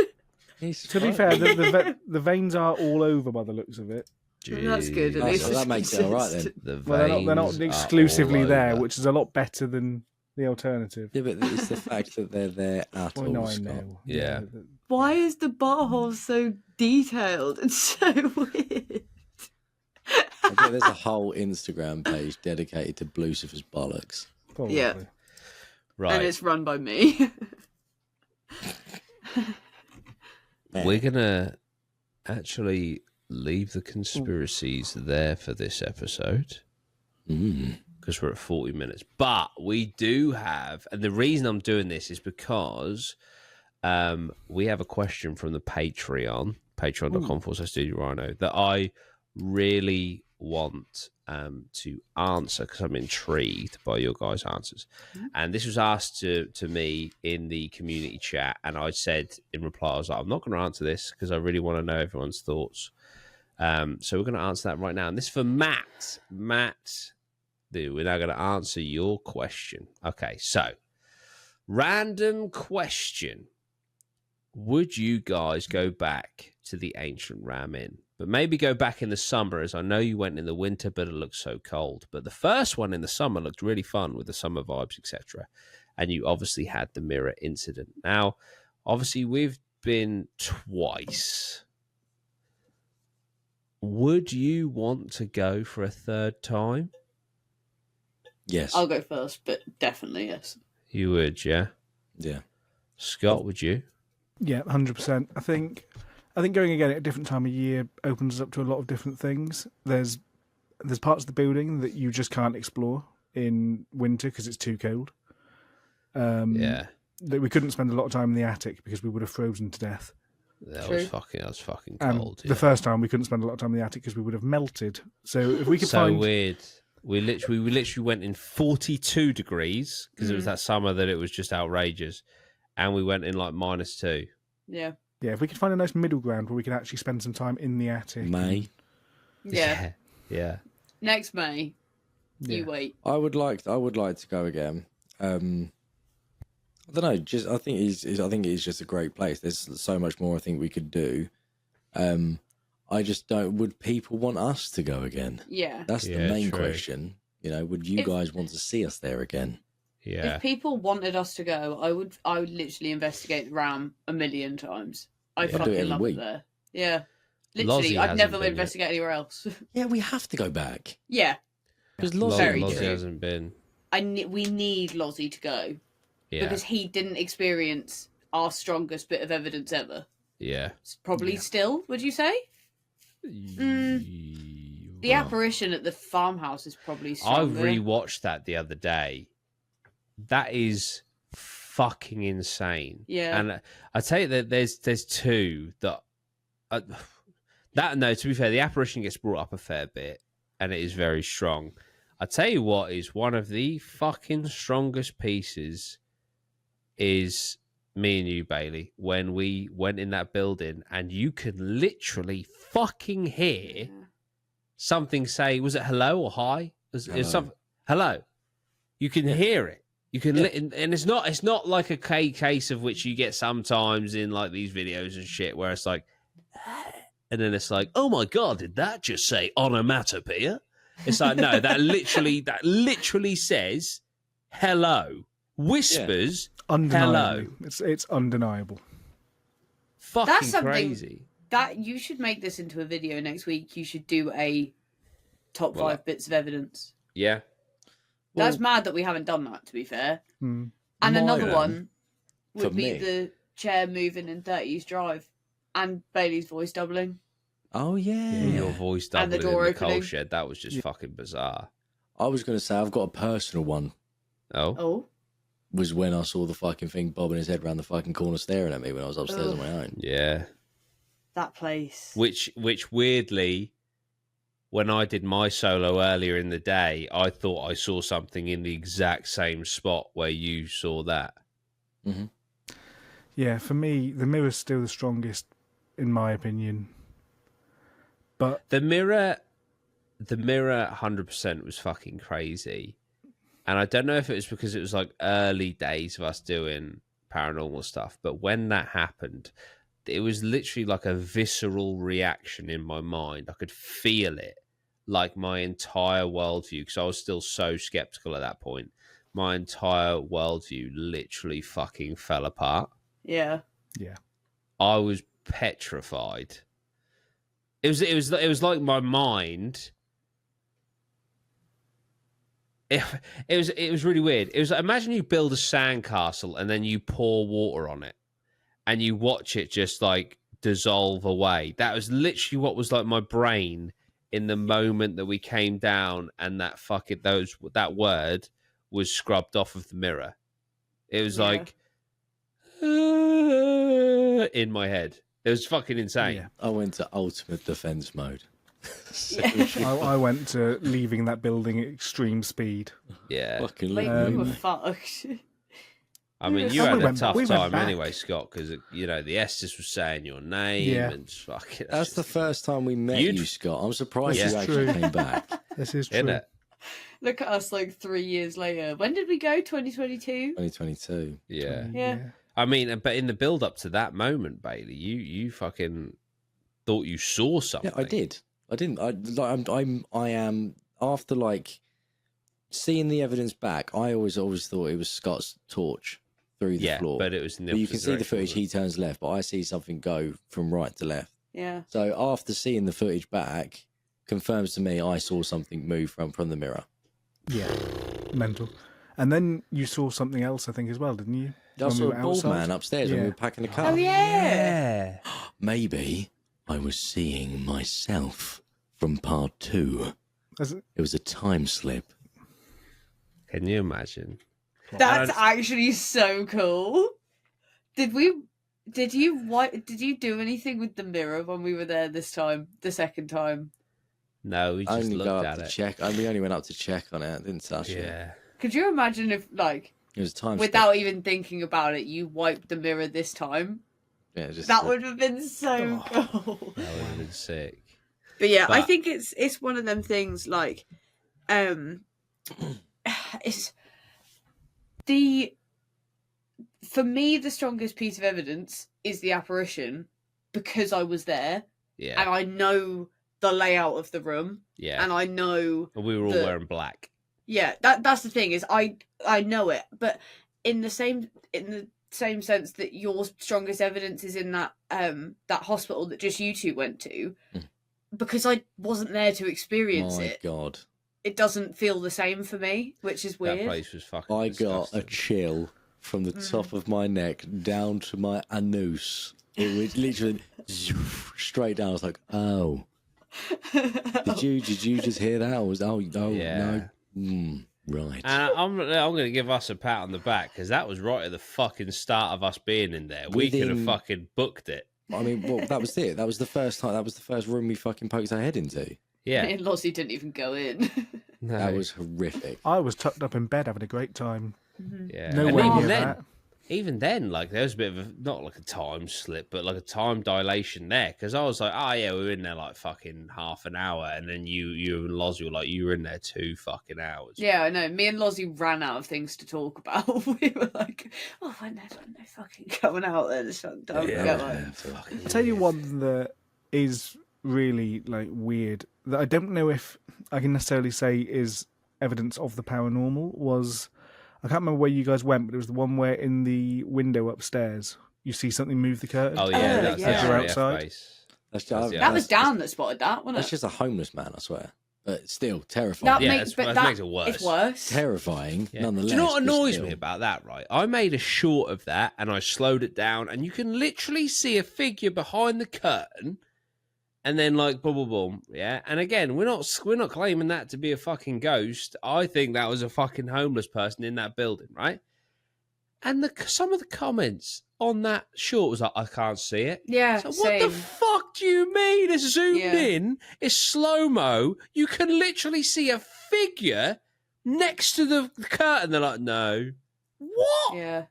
D: To be fair, the veins are all over by the looks of it.
A: Jeez.
B: That's good. At least
C: that makes it all right then.
D: They're not exclusively there, which is a lot better than the alternative.
C: Yeah, but it's the fact that they're there at all.
D: No, I know.
A: Yeah.
B: Why is the butthole so detailed? It's so weird.
C: I bet there's a whole Instagram page dedicated to Lucifer's bollocks.
D: Probably.
B: Yeah.
A: Right.
B: And it's run by me.
A: We're going to actually leave the conspiracies there for this episode because we're at 40 minutes. But we do have, and the reason I'm doing this is because we have a question from the Patreon, patreon.com/StudioRhino, that I really want to answer because I'm intrigued by your guys' answers. And this was asked to me in the community chat, and I said in reply, I was like, I'm not going to answer this because I really want to know everyone's thoughts. So we're going to answer that right now. And this is for Matt. Matt, we're now going to answer your question. Okay, so random question. Would you guys go back to the ancient Ram Inn? But maybe go back in the summer, as I know you went in the winter, but it looked so cold. But the first one in the summer looked really fun with the summer vibes, etc. And you obviously had the mirror incident. Now, obviously, we've been twice. would you want to go for a third time?
C: Yes.
B: I'll go first, but definitely yes.
A: You would, yeah?
C: Yeah.
A: Scott, would you?
D: Yeah, 100%. I think going again at a different time of year opens us up to a lot of different things. There's parts of the building that you just can't explore in winter because it's too cold.
A: Yeah.
D: That we couldn't spend a lot of time in the attic because we would have frozen to death.
A: That
B: True.
A: was fucking
D: And
A: cold.
D: the first time we couldn't spend a lot of time in the attic because we would have melted. So if we could
A: so
D: find
A: weird. We literally went in 42 degrees because it was that summer that it was just outrageous, and we went in like -2.
B: Yeah.
D: Yeah, if we could find a nice middle ground where we could actually spend some time in the attic.
C: May.
B: Yeah.
A: Yeah.
B: Next May.
D: Yeah.
B: You wait.
C: I would like to go again. I don't know. I think it's just a great place. There's so much more I think we could do. I just don't. Would people want us to go again?
B: Yeah.
C: That's the
A: Yeah,
C: main
A: true.
C: question. You know, would you guys want to see us there again?
A: Yeah.
B: If people wanted us to go, I would literally investigate the Ram a million times. I
A: Yeah.
C: I'd do it
B: fucking
C: every
B: love
C: week.
B: it there. Yeah. Literally,
A: Lozzie
B: I'd
A: hasn't
B: never
A: been yet.
B: investigate anywhere else.
C: Yeah, we have to go back
B: Yeah.
C: because
B: Very
A: Lozzie
B: true.
A: hasn't been.
B: We need Lozzie to go
A: Yeah.
B: because he didn't experience our strongest bit of evidence ever.
A: Yeah.
B: Probably
D: Yeah.
B: still, would you say? The apparition at the farmhouse is probably
A: I
B: stronger.
A: rewatched that the other day. That is fucking insane.
B: Yeah.
A: And I tell you that there's two that no, to be fair, the apparition gets brought up a fair bit, and it is very strong. I tell you what is one of the fucking strongest pieces is me and you, Bailey, when we went in that building, and you could literally fucking hear something say, was it hello or hi? It was something, hello. You can hear it. You can, and it's not like a case of which you get sometimes in like these videos and shit where it's like, and then it's like, oh my god, did that just say onomatopoeia? It's like, no, that literally says hello, whispers
D: Undeniably.
A: hello.
D: It's undeniable.
A: Fucking
B: That's something
A: crazy.
B: that you should make this into a video next week. You should do a top 5 bits of evidence.
A: Yeah.
B: That's mad that we haven't done that, to be fair.
D: Mm.
B: And another
C: Mine,
B: one
C: for
B: would be
C: me.
B: the chair moving in 30s Drive and Bailey's voice doubling.
C: Oh yeah.
A: Your voice
B: And the
A: doubling
B: door
A: in the coal
B: opening.
A: shed. That was just fucking bizarre.
C: I was going to say I've got a personal one.
A: Oh.
B: Oh.
C: Was when I saw the fucking thing bobbing his head around the fucking corner staring at me when I was upstairs
B: Ugh.
C: on my own.
A: Yeah.
B: That place.
A: Which weirdly, when I did my solo earlier in the day, I thought I saw something in the exact same spot where you saw that.
C: Mm-hmm.
D: Yeah, for me, the mirror's still the strongest, in my opinion. But
A: The mirror 100% was fucking crazy. And I don't know if it was because it was like early days of us doing paranormal stuff, but when that happened, it was literally like a visceral reaction in my mind. I could feel it, like my entire worldview, because I was still so skeptical at that point. My entire worldview literally fucking fell apart.
B: Yeah.
D: yeah,
A: I was petrified. It was like my mind. It was really weird. It was like, imagine you build a sandcastle and then you pour water on it, and you watch it just like dissolve away. That was literally what was like my brain in the moment that we came down, and that that word was scrubbed off of the mirror. It was like in my head. It was fucking insane.
D: yeah.
C: I went to ultimate defense mode.
D: I went to leaving that building at extreme speed.
A: Yeah.
C: Fucking
B: Wait,
C: lit.
B: we were fucked.
A: I mean, you
D: We
A: had a
D: went-
A: tough
D: we went
A: time
D: back.
A: anyway, Scott, because the Estes was saying your name
D: Yeah.
A: and fucking.
C: That's the first time we met
A: You'd-
C: you, Scott. I'm surprised
A: This
C: you
A: is
C: actually
D: true.
C: came back.
D: This is
A: Isn't
D: true.
A: it?
B: Look at us like 3 years later. When did we go? 2022?
C: 2022.
A: Yeah.
B: Yeah.
A: I mean, but in the build up to that moment, Bailey, you fucking thought you saw something.
C: Yeah, I did. I didn't. I am after like seeing the evidence back. I always thought it was Scott's torch through the
A: Yeah,
C: floor.
A: but it was in the
C: But you can
A: opposite
C: see the
A: direction,
C: footage.
A: wasn't
C: He turns left, but I see something go from right to left.
B: Yeah.
C: So after seeing the footage back, confirms to me I saw something move from the mirror.
D: Yeah, mental. And then you saw something else, I think, as well, didn't you?
C: I saw a bald man upstairs when we were packing the car.
B: Oh, yeah.
C: Maybe I was seeing myself from part 2. It was a time slip.
A: Can you imagine?
B: That's actually so cool. Did you do anything with the mirror when we were there the second time?
A: No, we just looked at it.
C: Check. We only went up to check on it. I didn't touch it.
A: Yeah.
B: Could you imagine if, like,
C: it was time
B: without even thinking about it, you wiped the mirror this time?
C: Yeah,
B: that would have been so cool.
A: That would have been sick.
B: But yeah, I think it's one of them things, like, it's for me, the strongest piece of evidence is the apparition, because I was there.
A: Yeah.
B: And I know the layout of the room.
A: Yeah.
B: And I know
A: we were all wearing black.
B: Yeah, that's the thing, is I know it, but in the same sense that your strongest evidence is in that that hospital that just you two went to, because I wasn't there to experience it.
C: My God.
B: It doesn't feel the same for me, which is weird.
A: That place was fucking
C: I
A: disgusting.
C: got a chill from the top of my neck down to my anus. It was literally straight down. I was like, oh. Did you just hear that? Or was
A: yeah.
C: No. Right.
A: And I'm going to give us a pat on the back, because that was right at the fucking start of us being in there. We could have fucking booked it.
C: I mean, well, that was it. That was the first time. That was the first room we fucking poked our head into.
A: Yeah.
B: Me and Lozzie didn't even go in.
A: No.
C: That was horrific.
D: I was tucked up in bed having a great time.
A: Yeah.
D: No
A: and
D: way
A: even
D: near
A: then,
D: that.
A: even then, like, there was a bit of not like a time slip, but like a time dilation there. Because I was like, oh yeah, we were in there like fucking half an hour, and then you and Lozzie were like, you were in there 2 fucking hours.
B: Yeah, I know. Me and Lozzie ran out of things to talk about. We were like, oh, when they're fucking going out there this fucking time.
D: I'll tell you one that is really like weird, that I don't know if I can necessarily say is evidence of the paranormal, was, I can't remember where you guys went, but it was the one where in the window upstairs you see something move the curtain.
A: Oh yeah, that's
B: yeah.
A: you're
D: outside.
B: That was Dan that spotted that, wasn't it?
C: That's just a homeless man, I swear. But still terrifying.
A: that makes it worse.
B: It's worse.
C: Terrifying, nonetheless.
A: Do you know what annoys
C: still.
A: me about that, right? I made a short of that and I slowed it down, and you can literally see a figure behind the curtain, and then like boom, boom, boom, yeah. And again, we're not claiming that to be a fucking ghost. I think that was a fucking homeless person in that building, right? And some of the comments on that short was like, I can't see it.
B: Yeah,
A: So what
B: same.
A: the fuck do you mean? It's zoomed in, it's slow-mo, you can literally see a figure next to the curtain. They're like, no. What?
B: Yeah.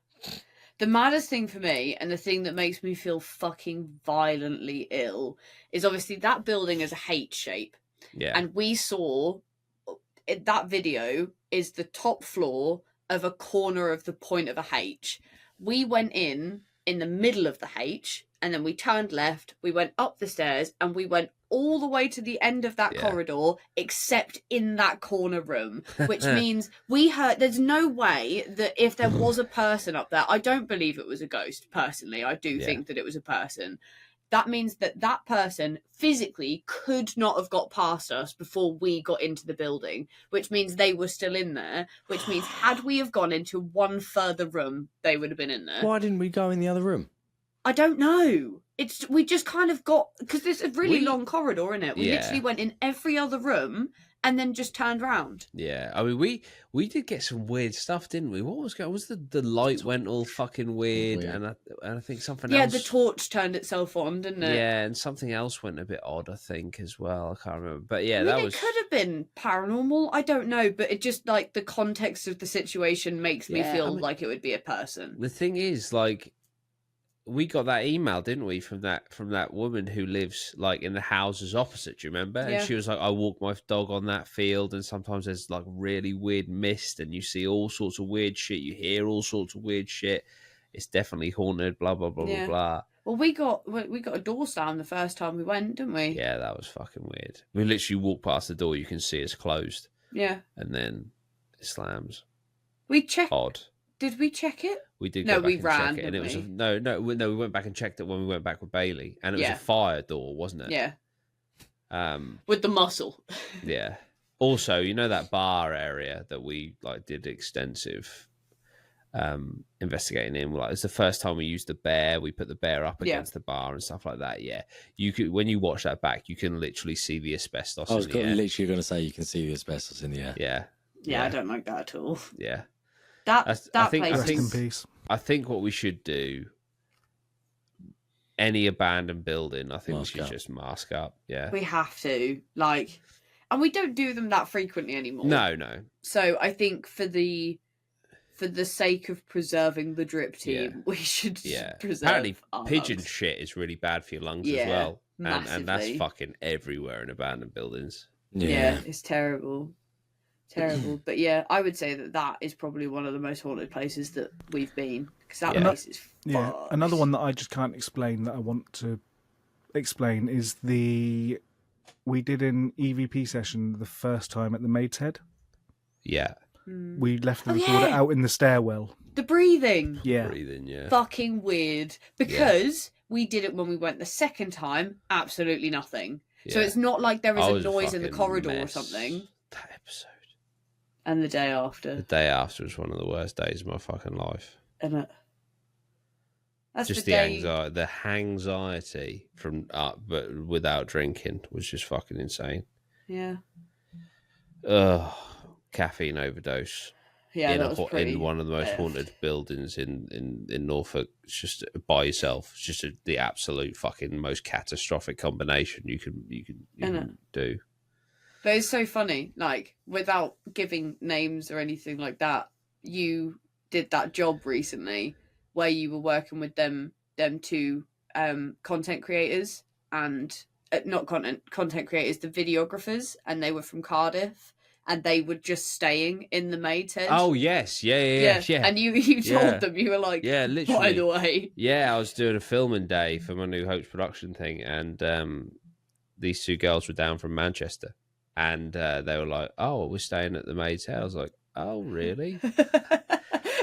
B: The maddest thing for me, and the thing that makes me feel fucking violently ill, is obviously that building is a H shape.
A: Yeah.
B: And we saw, that video is the top floor of a corner of the point of a H. We went in the middle of the H, and then we turned left, we went up the stairs, and we went all the way to the end of that corridor, except in that corner room, which means we heard, there's no way that if there was a person up there, I don't believe it was a ghost, personally. I do think that it was a person. That means that that person physically could not have got past us before we got into the building, which means they were still in there, which means had we have gone into one further room, they would have been in there.
C: Why didn't we go in the other room?
B: I don't know. We just kind of got, because there's a really long corridor in it. We literally went in every other room and then just turned round.
A: Yeah, I mean, we did get some weird stuff, didn't we? What was going? Was the light went all fucking weird, and I think something else.
B: Yeah, the torch turned itself on, didn't it?
A: Yeah, and something else went a bit odd, I think, as well. I can't remember, but yeah,
B: it could have been paranormal. I don't know, but it just, like, the context of the situation makes me feel like it would be a person.
A: The thing is, like, we got that email, didn't we, from that woman who lives like in the houses opposite. Do you remember?
B: Yeah.
A: And she was like, I walk my dog on that field, and sometimes there's like really weird mist, and you see all sorts of weird shit. You hear all sorts of weird shit. It's definitely haunted. Blah blah blah blah blah.
B: Well, we got a door slam the first time we went, didn't we?
A: Yeah, that was fucking weird. We literally walk past the door, you can see it's closed.
B: Yeah.
A: And then it slams.
B: We checked.
A: Odd.
B: Did we check it?
A: We did.
B: No,
A: go back
B: we
A: and
B: ran,
A: check it, and it was
B: didn't
A: no. We went back and checked it when we went back with Bailey, and it was
B: Yeah.
A: a fire door, wasn't it?
B: Yeah.
A: Um.
B: With the muscle.
A: Yeah. Also, you know that bar area that we like did extensive investigating in. Like, it's the first time we used the bear. We put the bear up against the bar and stuff like that. Yeah, you could, when you watch that back, you can literally see the asbestos.
C: I was
A: in the air.
C: literally going to say you can see the asbestos in the air.
A: Yeah.
B: Yeah, I don't like that at all.
A: Yeah.
B: That
A: I think
B: place.
D: Rest in peace.
A: I think what we should do, any abandoned building, I think
C: Mask
A: we should
C: up.
A: just mask up. Yeah.
B: We have to, like, and we don't do them that frequently anymore.
A: No.
B: So I think for the sake of preserving the drip team, we should preserve.
A: Apparently,
B: our
A: pigeon
B: lungs.
A: shit is really bad for your lungs
B: Yeah,
A: as well, and that's
B: massively.
A: fucking everywhere in abandoned buildings.
B: Yeah, it's terrible. Terrible. But yeah, I would say that is probably one of the most haunted places that we've been, because that place is fucked.
D: Yeah, another one that I just can't explain that I want to explain is we did an EVP session the first time at the Maid's Head.
A: Yeah.
D: We left the recorder out in the stairwell.
B: The breathing.
D: Yeah.
A: Breathing, yeah.
B: Fucking weird. Because we did it when we went the second time, absolutely nothing. So
A: Yeah.
B: it's not like there is
A: I
B: a
A: was a
B: noise in the
A: fucking
B: corridor or
A: mess.
B: something.
A: That episode.
B: And the day
A: The
B: after.
A: day after was one of the worst days of my fucking life.
B: And that's
A: Just
B: the
A: the
B: day.
A: anxiety, the anxiety from but without drinking was just fucking insane.
B: Yeah.
A: Ugh, caffeine overdose.
B: Yeah,
A: in,
B: that was pretty.
A: in one of the most haunted buildings in Norfolk. It's just by yourself. It's just the absolute fucking most catastrophic combination you can do.
B: But it's so funny, like, without giving names or anything like that, you did that job recently where you were working with them two content creators and not content creators, the videographers, and they were from Cardiff and they were just staying in the Maid's Head.
A: Oh yes, yeah.
B: And you told them, you were like,
A: yeah, literally.
B: by the way.
A: Yeah, I was doing a filming day for my New Hopes production thing, and these two girls were down from Manchester, and they were like, "Oh, we're staying at the Maid's Head." I was like, "Oh, really?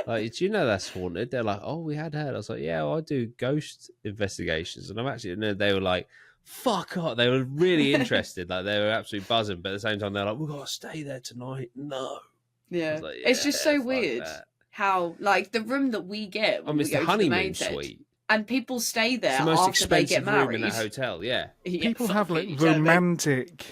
A: Like, do you know that's haunted?" They're like, "Oh, we had heard." I was like, "Yeah, well, I do ghost investigations," and I'm actually. And they were like, "Fuck off!" They were really interested, like they were absolutely buzzing. But at the same time, they're like, "We've got to stay there tonight." No. I
B: Yeah.
A: was like,
B: It's just so
A: fuck
B: weird
A: that.
B: how, like, the room that we get
A: I
B: when
A: mean,
B: we
A: it's
B: go
A: the
B: to the
A: honeymoon
B: Maid's Head,
A: suite.
B: and people stay there
A: It's the most
B: after they get
A: expensive
B: married.
A: room in that hotel. Yeah.
B: Yeah,
D: People have like
B: fucking joke.
D: romantic,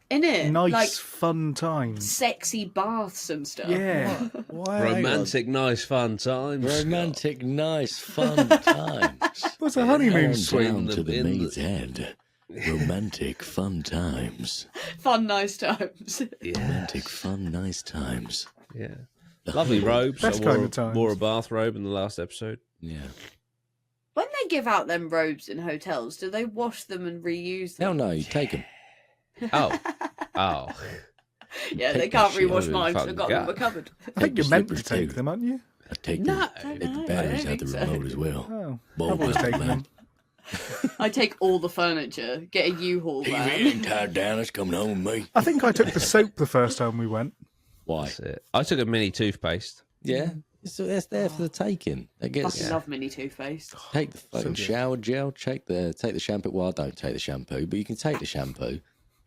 B: Innit?
D: nice,
B: Like
D: fun times.
B: sexy baths and stuff.
D: Yeah.
C: Why?
A: Romantic, nice, fun times.
C: Romantic, nice, fun times.
D: What's a honeymoon
C: Down
D: suite?
C: to the
A: In the-
C: Maid's Head. Romantic, fun times.
B: Fun, nice times.
C: Romantic, fun, nice times.
A: Yeah. Lovely robes.
D: Best
A: I
D: kind of times.
A: wore a bathrobe in the last episode.
C: Yeah.
B: When they give out them robes in hotels, do they wash them and reuse
C: Hell
B: them?
C: no, you take them.
A: Oh. Oh.
B: Yeah,
C: Take
B: they
C: that
B: can't
C: shit
B: rewash
A: over
B: mine because
A: the
B: I've got them
A: fucking
B: recovered.
D: I think
C: the
D: you're meant to
C: slippers
D: take
C: too.
D: them, aren't you?
C: I take
A: No.
C: them.
B: Don't
C: If
B: know,
C: the batteries
B: I
C: had the
B: don't think
C: remote
B: so.
C: as well.
D: Oh,
C: Ball
D: I've always
C: ball,
D: taken
C: man.
D: them.
B: I take all the furniture, get a U-Haul
C: TV
B: van.
C: ain't tied down. It's coming home with me.
D: I think I took the soap the first time we went.
C: Why?
A: That's it. I took a mini toothpaste.
C: Yeah. So that's there for the taking. That gets
B: Fucking love mini toothpaste.
C: take the fucking
D: good.
C: shower gel, take the shampoo. Well, I don't take the shampoo, but you can take the shampoo.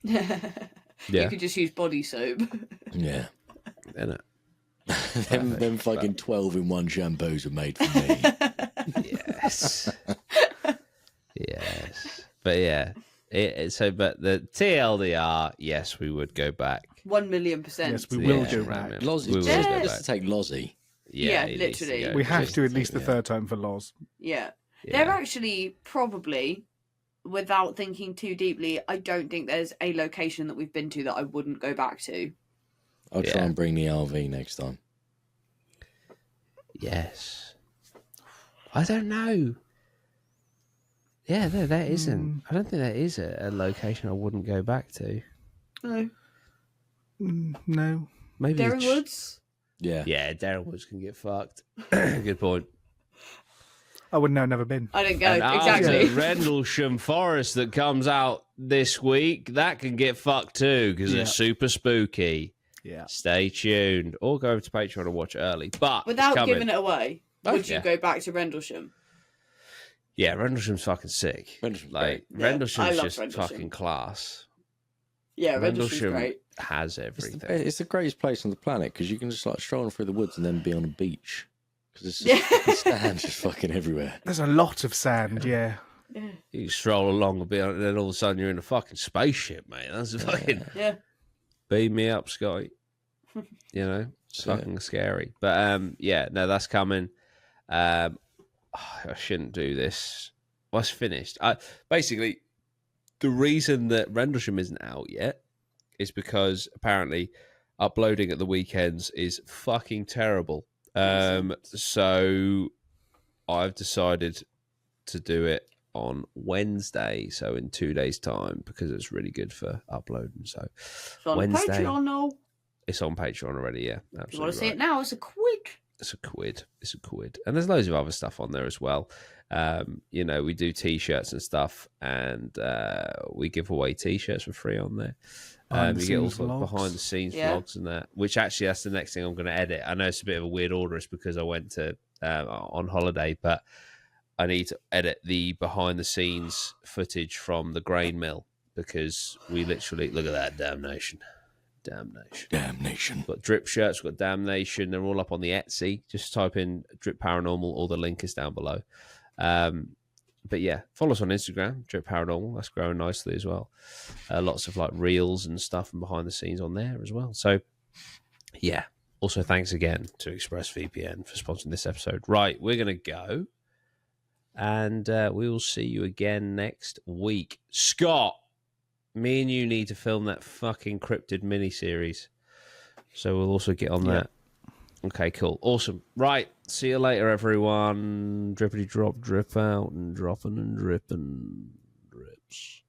B: You
A: Yeah.
B: could just use body soap.
C: Yeah.
A: Innit?
C: them fucking 12-in-1 shampoos are made for me.
A: Yes. Yes. But yeah. But the TLDR, yes, we would go back.
B: 1,000,000%.
D: Yes, we
A: Yeah,
D: will go
A: right,
D: back.
A: man.
C: Lozzie,
A: We will
C: just,
A: go
C: just
A: back.
C: to take Lozzie.
B: Yeah,
A: he needs to
B: literally.
A: go.
D: We have
A: Just-
D: to at least the
C: yeah.
D: third time for Loz.
B: Yeah.
A: yeah.
B: They're actually probably, without thinking too deeply, I don't think there's a location that we've been to that I wouldn't go back to.
C: I'll try
A: Yeah.
C: and bring the RV next time.
A: Yes. I don't know. Yeah, no, that isn't. I don't think that is a location I wouldn't go back to.
B: No.
D: No.
A: Maybe the
B: Darren Woods?
C: Yeah.
A: Yeah, Darren Woods can get fucked. Good point.
D: I would know, never been.
B: I didn't go.
A: And
B: Exactly.
A: the Rendlesham Forest that comes out this week, that can get fucked too because
D: Yeah.
A: it's super spooky.
D: Yeah.
A: Stay tuned, or go over to Patreon and watch it early. But
B: Without
A: it's coming.
B: giving it away, would you
A: yeah.
B: go back to Rendlesham?
A: Yeah, Rendlesham's fucking sick.
C: Rendlesham's
A: Like
B: great. Yeah,
A: Rendlesham's
B: I love
A: just
B: Rendlesham.
A: fucking class.
B: Yeah, Rendlesham's
A: Rendlesham
B: great.
A: has everything.
C: It's the greatest place on the planet because you can just like stroll through the woods and then be on a beach because it's just fucking sand just fucking everywhere.
D: There's a lot of sand, yeah.
B: Yeah.
A: You stroll along a bit, and then all of a sudden you're in a fucking spaceship, mate. That's fucking
B: Yeah.
A: beam me up, Scotty. You know, it's fucking scary. But yeah, no, that's coming. I shouldn't do this. Well, it's finished. Basically, the reason that Rendlesham isn't out yet is because apparently uploading at the weekends is fucking terrible. So I've decided to do it on Wednesday, so in 2 days' time, because it's really good for uploading. So
B: It's on
A: Wednesday,
B: Patreon now.
A: it's on Patreon already. Yeah, absolutely.
B: If you want to see
A: right.
B: it now, it's a quid.
A: It's a quid. It's a quid. And there's loads of other stuff on there as well. You know, we do T-shirts and stuff, and we give away T-shirts for free on there. You get also behind-the-scenes vlogs and that, which actually that's the next thing I'm going to edit. I know it's a bit of a weird order. It's because I went to on holiday, but I need to edit the behind-the-scenes footage from the grain mill because we literally... Look at that, damnation. We've got drip shirts, we've got damnation. They're all up on the Etsy. Just type in Drip Paranormal, or the link is down below. But yeah, follow us on Instagram, Drip Paranormal. That's growing nicely as well. Lots of like reels and stuff and behind the scenes on there as well. So yeah. Also, thanks again to ExpressVPN for sponsoring this episode. Right, we're gonna go, and we will see you again next week. Scott, me and you need to film that fucking cryptid miniseries, so we'll also get on that. Okay, cool, awesome. Right, see you later, everyone. Drippity drop, drip out, and dropping and dripping drips.